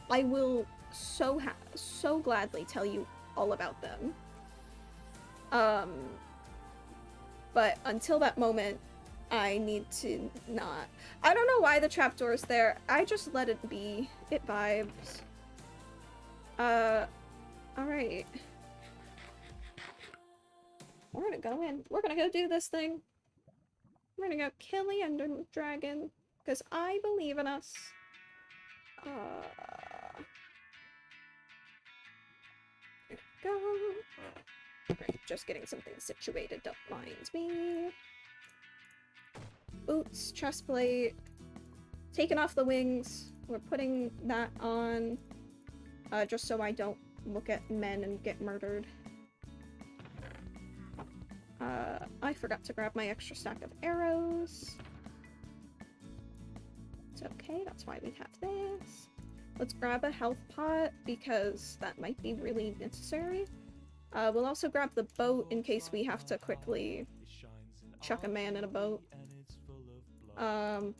I will so gladly tell you all about them. But until that moment, I need to not. I don't know why the trapdoor's there. I just let it be. It vibes. Alright. We're gonna go in. We're gonna go do this thing. We're gonna go kill the Ender Dragon. Because I believe in us. There we go. Alright, just getting something situated, don't mind me. Boots, chest plate. Taking off the wings. We're putting that on. Just so I don't look at men and get murdered. I forgot to grab my extra stack of arrows. It's okay, that's why we have this. Let's grab a health pot, because that might be really necessary. We'll also grab the boat in case we have to quickly chuck a man in a boat.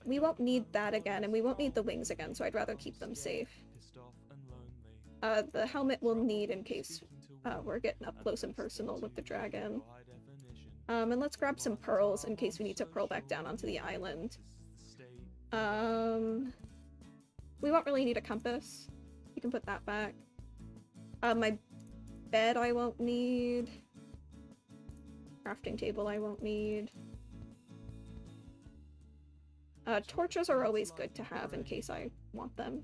We won't need that again, and we won't need the wings again, so I'd rather keep them safe. The helmet we'll need in case we're getting up close and personal with the dragon. And let's grab some pearls in case we need to pearl back down onto the island. We won't really need a compass. You can put that back. My bed I won't need. Crafting table I won't need. Torches are always good to have in case I want them.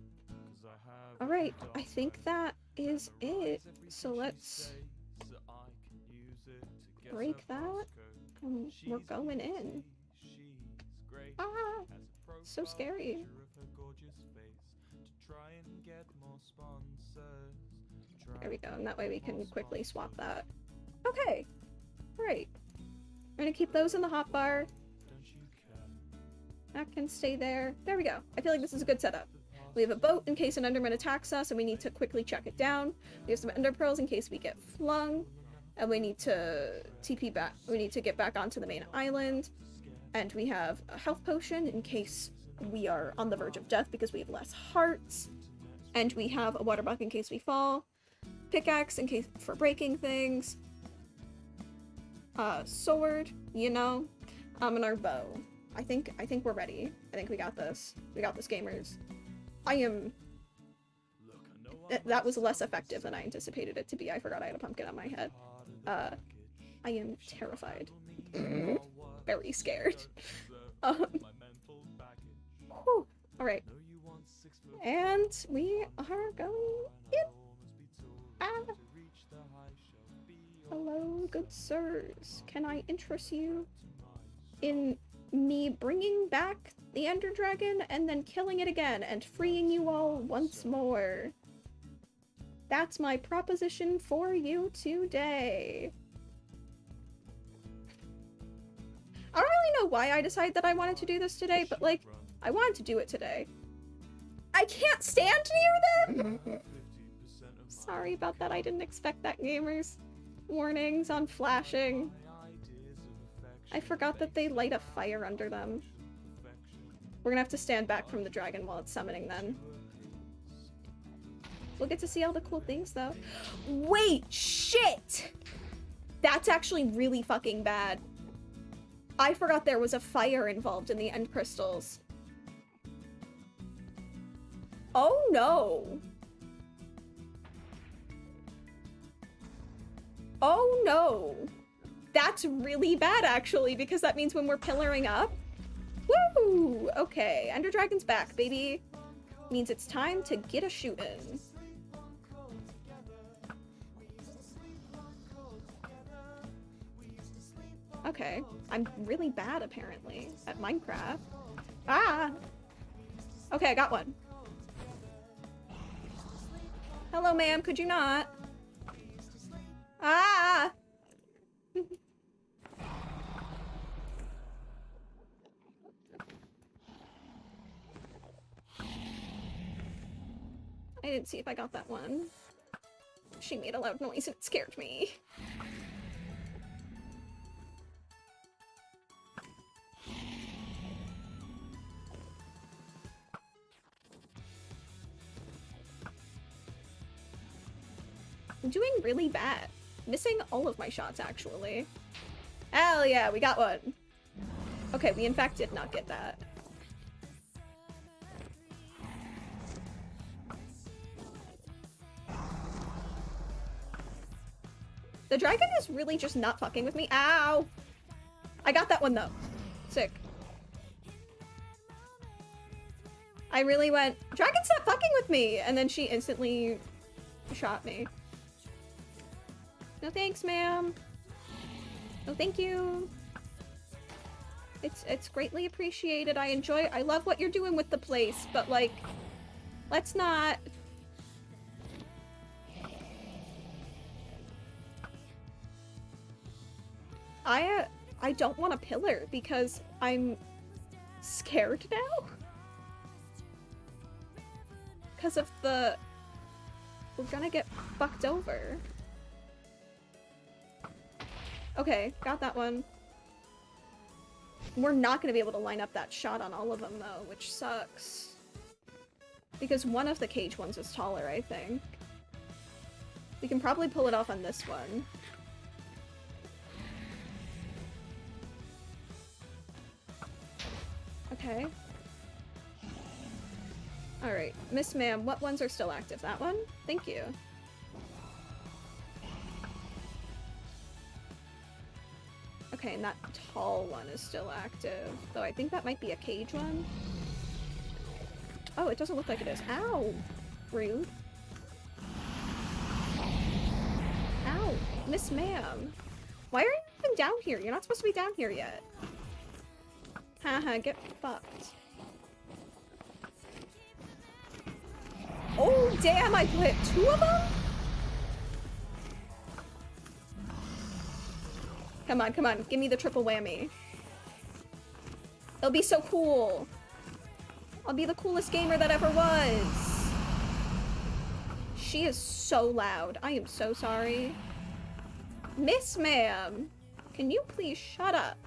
Alright, I think that is it. So let's break that. And we're going in. Ah! So scary. There we go, and that way we can quickly swap that. Okay! Right. We're gonna keep those in the hotbar. That can stay there. There we go. I feel like this is a good setup. We have a boat in case an Enderman attacks us and we need to quickly check it down. We have some Ender Pearls in case we get flung. And we need to TP back. We need to get back onto the main island. And we have a health potion in case we are on the verge of death because we have less hearts. And we have a water bucket in case we fall. Pickaxe in case for breaking things. Sword, you know. And our bow. I think we're ready. I think we got this. We got this, gamers. I am... That was less effective than I anticipated it to be. I forgot I had a pumpkin on my head. I am terrified. Very scared. Alright. And we are going in. Hello, good sirs. Can I interest you in me bringing back the Ender Dragon and then killing it again and freeing you all once more? That's my proposition for you today. I don't really know why I decided that I wanted to do this today, but like, I wanted to do it today. I can't stand near them! Sorry about that, I didn't expect that, gamers. Warnings on flashing. I forgot that they light a fire under them. We're gonna have to stand back from the dragon while it's summoning then. We'll get to see all the cool things though. Wait, shit! That's actually really fucking bad. I forgot there was a fire involved in the end crystals. Oh no! Oh no! That's really bad actually, because that means when we're pillaring up... Woo! Okay, Ender Dragon's back, baby. Means it's time to get a shootin'. Okay, I'm really bad apparently at Minecraft. Ah! Okay, I got one. Hello, ma'am, could you not? Ah! I didn't see if I got that one. She made a loud noise and it scared me. I'm doing really bad. Missing all of my shots, actually. Hell yeah, we got one. Okay, we in fact did not get that. The dragon is really just not fucking with me. Ow! I got that one, though. Sick. I really went, dragon's not fucking with me! And then she instantly shot me. No thanks, ma'am. No thank you. It's greatly appreciated. I love what you're doing with the place, but like, let's not. I don't want a pillar because I'm scared now. Because of the... We're gonna get fucked over. Okay, got that one. We're not gonna be able to line up that shot on all of them though, which sucks. Because one of the cage ones is taller, I think. We can probably pull it off on this one. Okay. Alright, Miss Ma'am, what ones are still active? That one? Thank you. Okay, and that tall one is still active. Though I think that might be a cage one. Oh, it doesn't look like it is. Ow! Rude. Ow! Miss Ma'am. Why are you even down here? You're not supposed to be down here yet. Haha, get fucked. Oh, damn, I put 2 of them? Come on, come on. Give me the triple whammy. It'll be so cool. I'll be the coolest gamer that ever was. She is so loud. I am so sorry. Miss Ma'am, can you please shut up?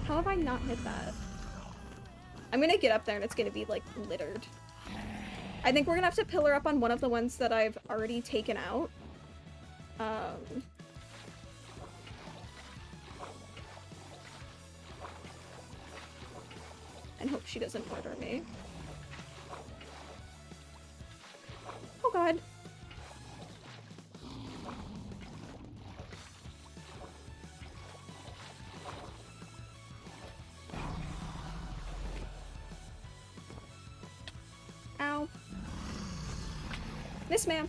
How have I not hit that? I'm gonna get up there and it's gonna be, like, littered. I think we're gonna have to pillar up on one of the ones that I've already taken out. And hope she doesn't murder me. Oh god. Ow. Miss Ma'am.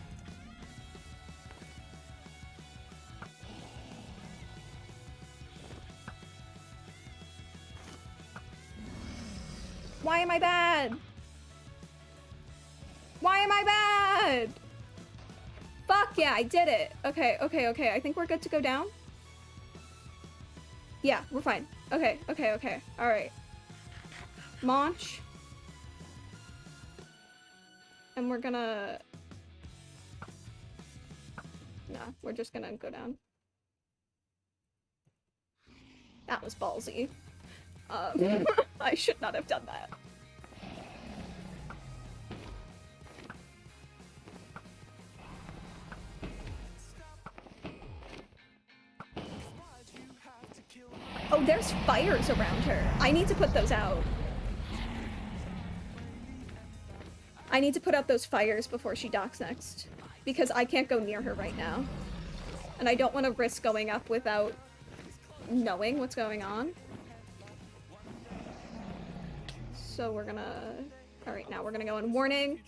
Why am I bad? Why am I bad? Fuck yeah, I did it. Okay, okay, okay. I think we're good to go down. Yeah, we're fine. Okay, okay, okay. Alright. Launch. And we're gonna... Nah, we're just gonna go down. That was ballsy. I should not have done that. Oh, there's fires around her. I need to put those out. I need to put out those fires before she docks next. Because I can't go near her right now. And I don't want to risk going up without knowing what's going on. So we're gonna... Alright, now we're gonna go in warning.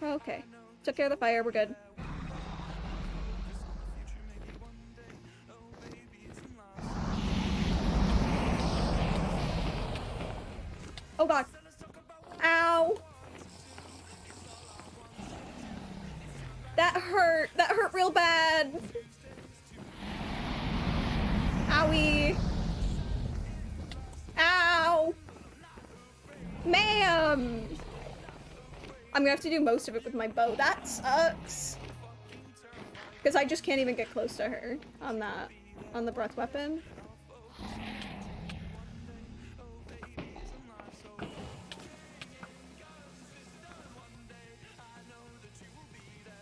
Okay. Took care of the fire, we're good. Oh god. Ow! That hurt! That hurt real bad! Owie! Ow! Ma'am! I'm gonna have to do most of it with my bow. That sucks! Because I just can't even get close to her on that, on the breath weapon.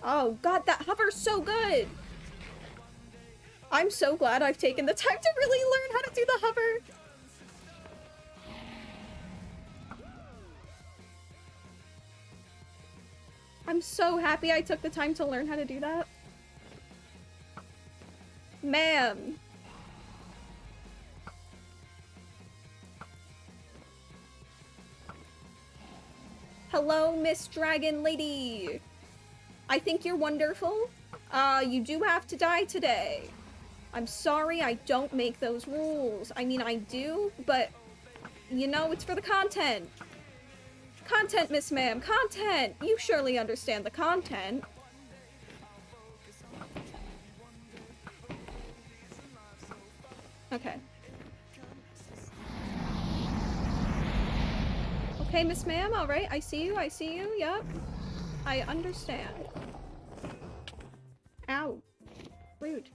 Oh god, that hover's so good! I'm so glad I've taken the time to really learn how to do the hover! I'm so happy I took the time to learn how to do that. Ma'am! Hello, Miss Dragon Lady! I think you're wonderful. You do have to die today. I'm sorry I don't make those rules. I mean, I do, but, you know, it's for the content. Content, Miss Ma'am, content! You surely understand the content. Okay. Okay, Miss Ma'am, alright, I see you, yep. I understand. Ow. Rude.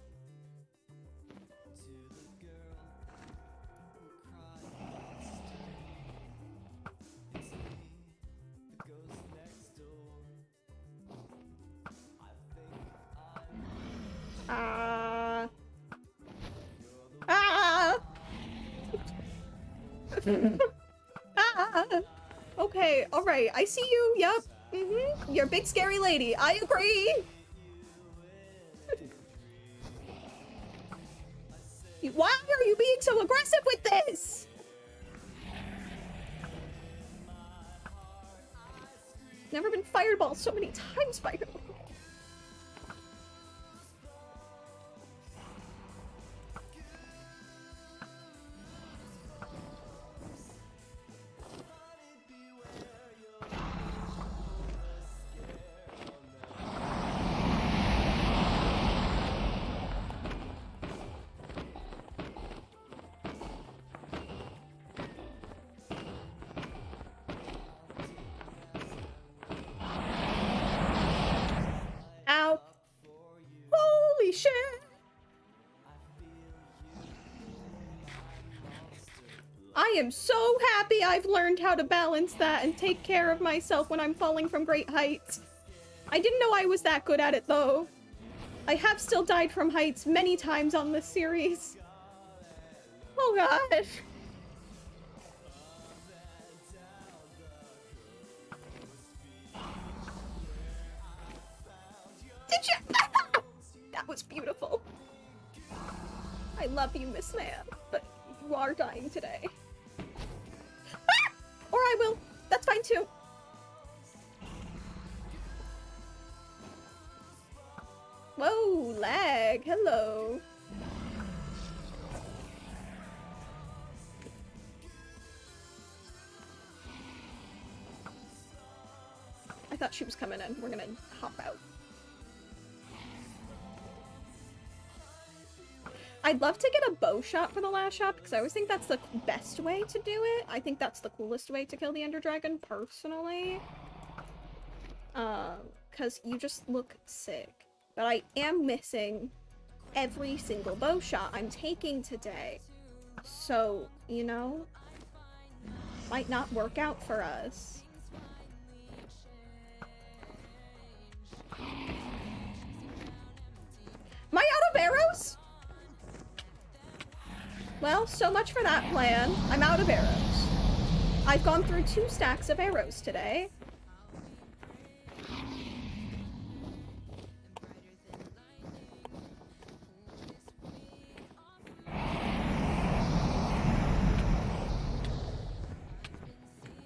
Ah. Okay, alright, I see you, yep. Mm-hmm. You're a big scary lady. I agree. Why are you being so aggressive with this? Never been fireballed so many times by her. am so happy I've learned how to balance that and take care of myself when I'm falling from great heights. I didn't know I was that good at it, though. I have still died from heights many times on this series. Oh gosh. Did you? That was beautiful. I love you, Miss Man, but you are dying today. Ah! Or I will. That's fine too. Whoa, lag. Hello. I thought she was coming in. We're gonna hop out. I'd love to get a bow shot for the last shot because I always think that's the best way to do it. I think that's the coolest way to kill the Ender Dragon, personally. Because you just look sick. But I am missing every single bow shot I'm taking today. So, you know, might not work out for us. Am I out of arrows? Well, so much for that plan. I'm out of arrows. I've gone through 2 stacks of arrows today.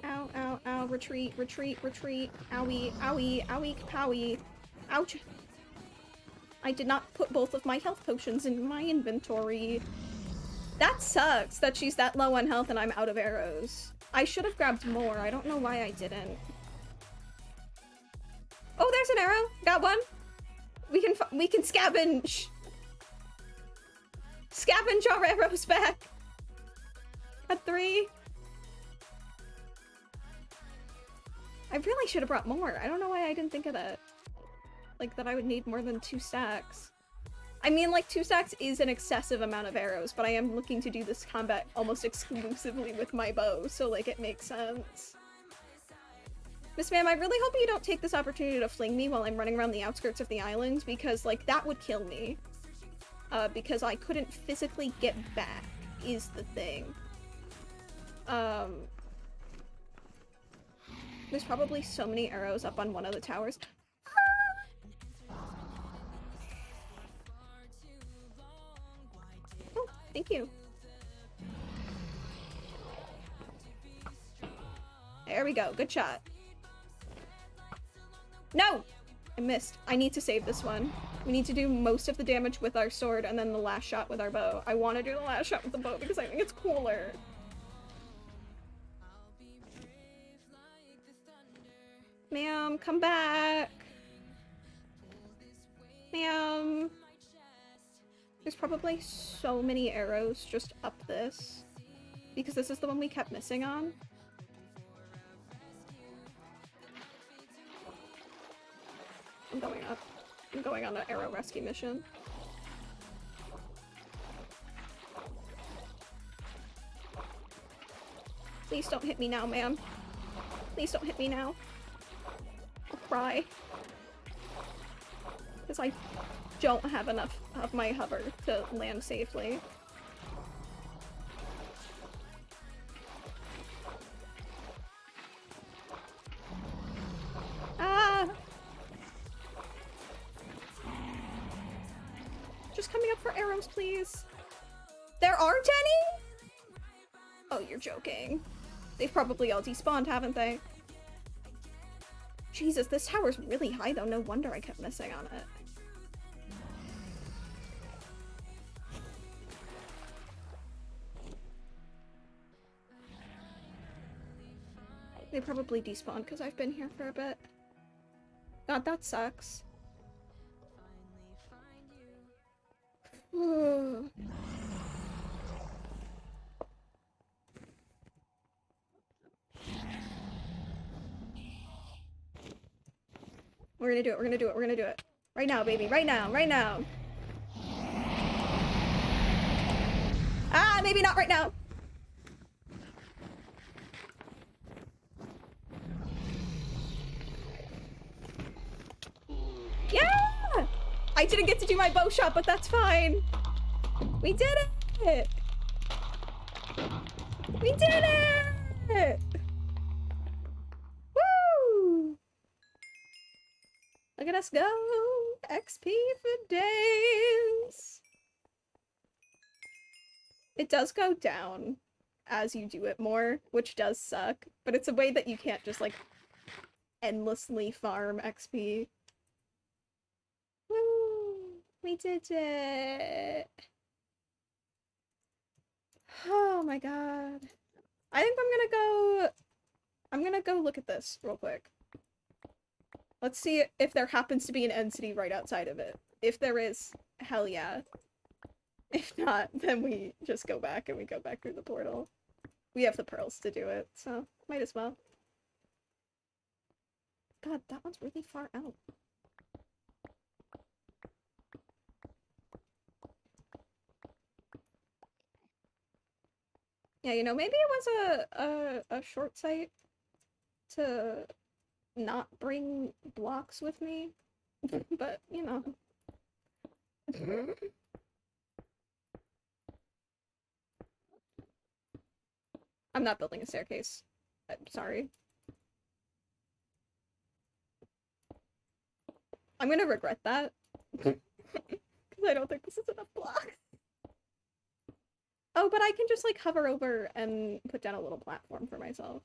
Ow, ow, ow, retreat, retreat, retreat. Owie, owie, owie, powie. Ouch. I did not put both of my health potions in my inventory. That sucks that she's that low on health and I'm out of arrows. I should have grabbed more. I don't know why I didn't. Oh, there's an arrow. Got one. We can scavenge. Scavenge our arrows back. Got 3. I really should have brought more. I don't know why I didn't think of that. Like, that I would need more than 2 stacks. I mean, like, 2 stacks is an excessive amount of arrows, but I am looking to do this combat almost exclusively with my bow, so, like, it makes sense. Miss Ma'am, I really hope you don't take this opportunity to fling me while I'm running around the outskirts of the island, because, like, that would kill me. Because I couldn't physically get back, is the thing. There's probably so many arrows up on one of the towers. Oh, thank you. There we go. Good shot. No! I missed. I need to save this one. We need to do most of the damage with our sword and then the last shot with our bow. I want to do the last shot with the bow because I think it's cooler. Ma'am, come back. Ma'am. There's probably so many arrows just up this. Because this is the one we kept missing on. I'm going up. I'm going on an arrow rescue mission. Please don't hit me now, ma'am. Please don't hit me now. I'll cry. Because I don't have enough of my hover to land safely. Ah! Just coming up for arrows, please. There aren't any? Oh, you're joking. They've probably all despawned, haven't they? Jesus, this tower's really high though. No wonder I kept missing on it. They probably despawned because I've been here for a bit. God, that sucks. We're gonna do it, we're gonna do it, we're gonna do it. Right now, baby, right now, right now. Ah, maybe not right now. Yeah! I didn't get to do my bow shot, but that's fine. We did it! We did it! Woo! Look at us go! XP for days! It does go down as you do it more, which does suck, but it's a way that you can't just, like, endlessly farm XP. Woo! We did it! Oh my god. I think I'm gonna go look at this real quick. Let's see if there happens to be an end city right outside of it. If there is, hell yeah. If not, then we just go back and we go back through the portal. We have the pearls to do it, so might as well. God, that one's really far out. Yeah, you know, maybe it was a short sight to not bring blocks with me, but, you know. I'm not building a staircase. I'm sorry. I'm gonna regret that. Because I don't think this is enough blocks. Oh, but I can just, like, hover over and put down a little platform for myself.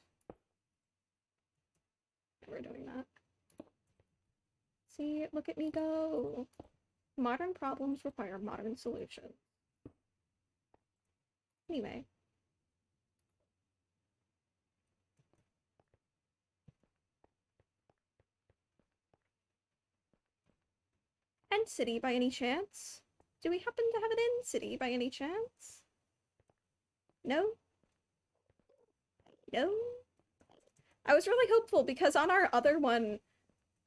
We're doing that. See, look at me go. Modern problems require modern solutions. Anyway. End city by any chance? Do we happen to have an end city by any chance? No? No? I was really hopeful because on our other one,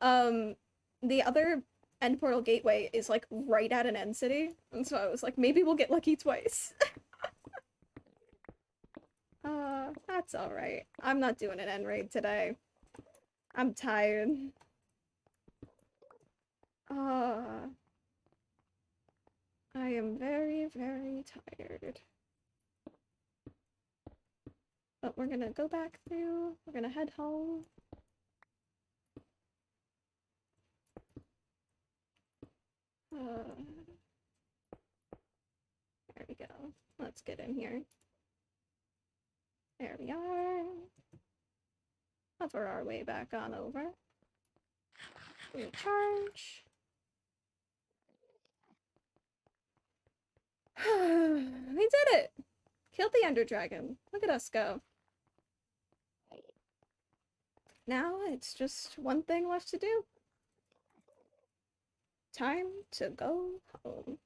the other end portal gateway is like right at an end city, and so I was like, maybe we'll get lucky twice. That's alright. I'm not doing an end raid today. I'm tired. I am very, very tired. But we're gonna go back through. We're gonna head home. There we go. Let's get in here. There we are. Hover our way back on over. Recharge. We did it! Killed the Ender Dragon. Look at us go. Now it's just one thing left to do. Time to go home.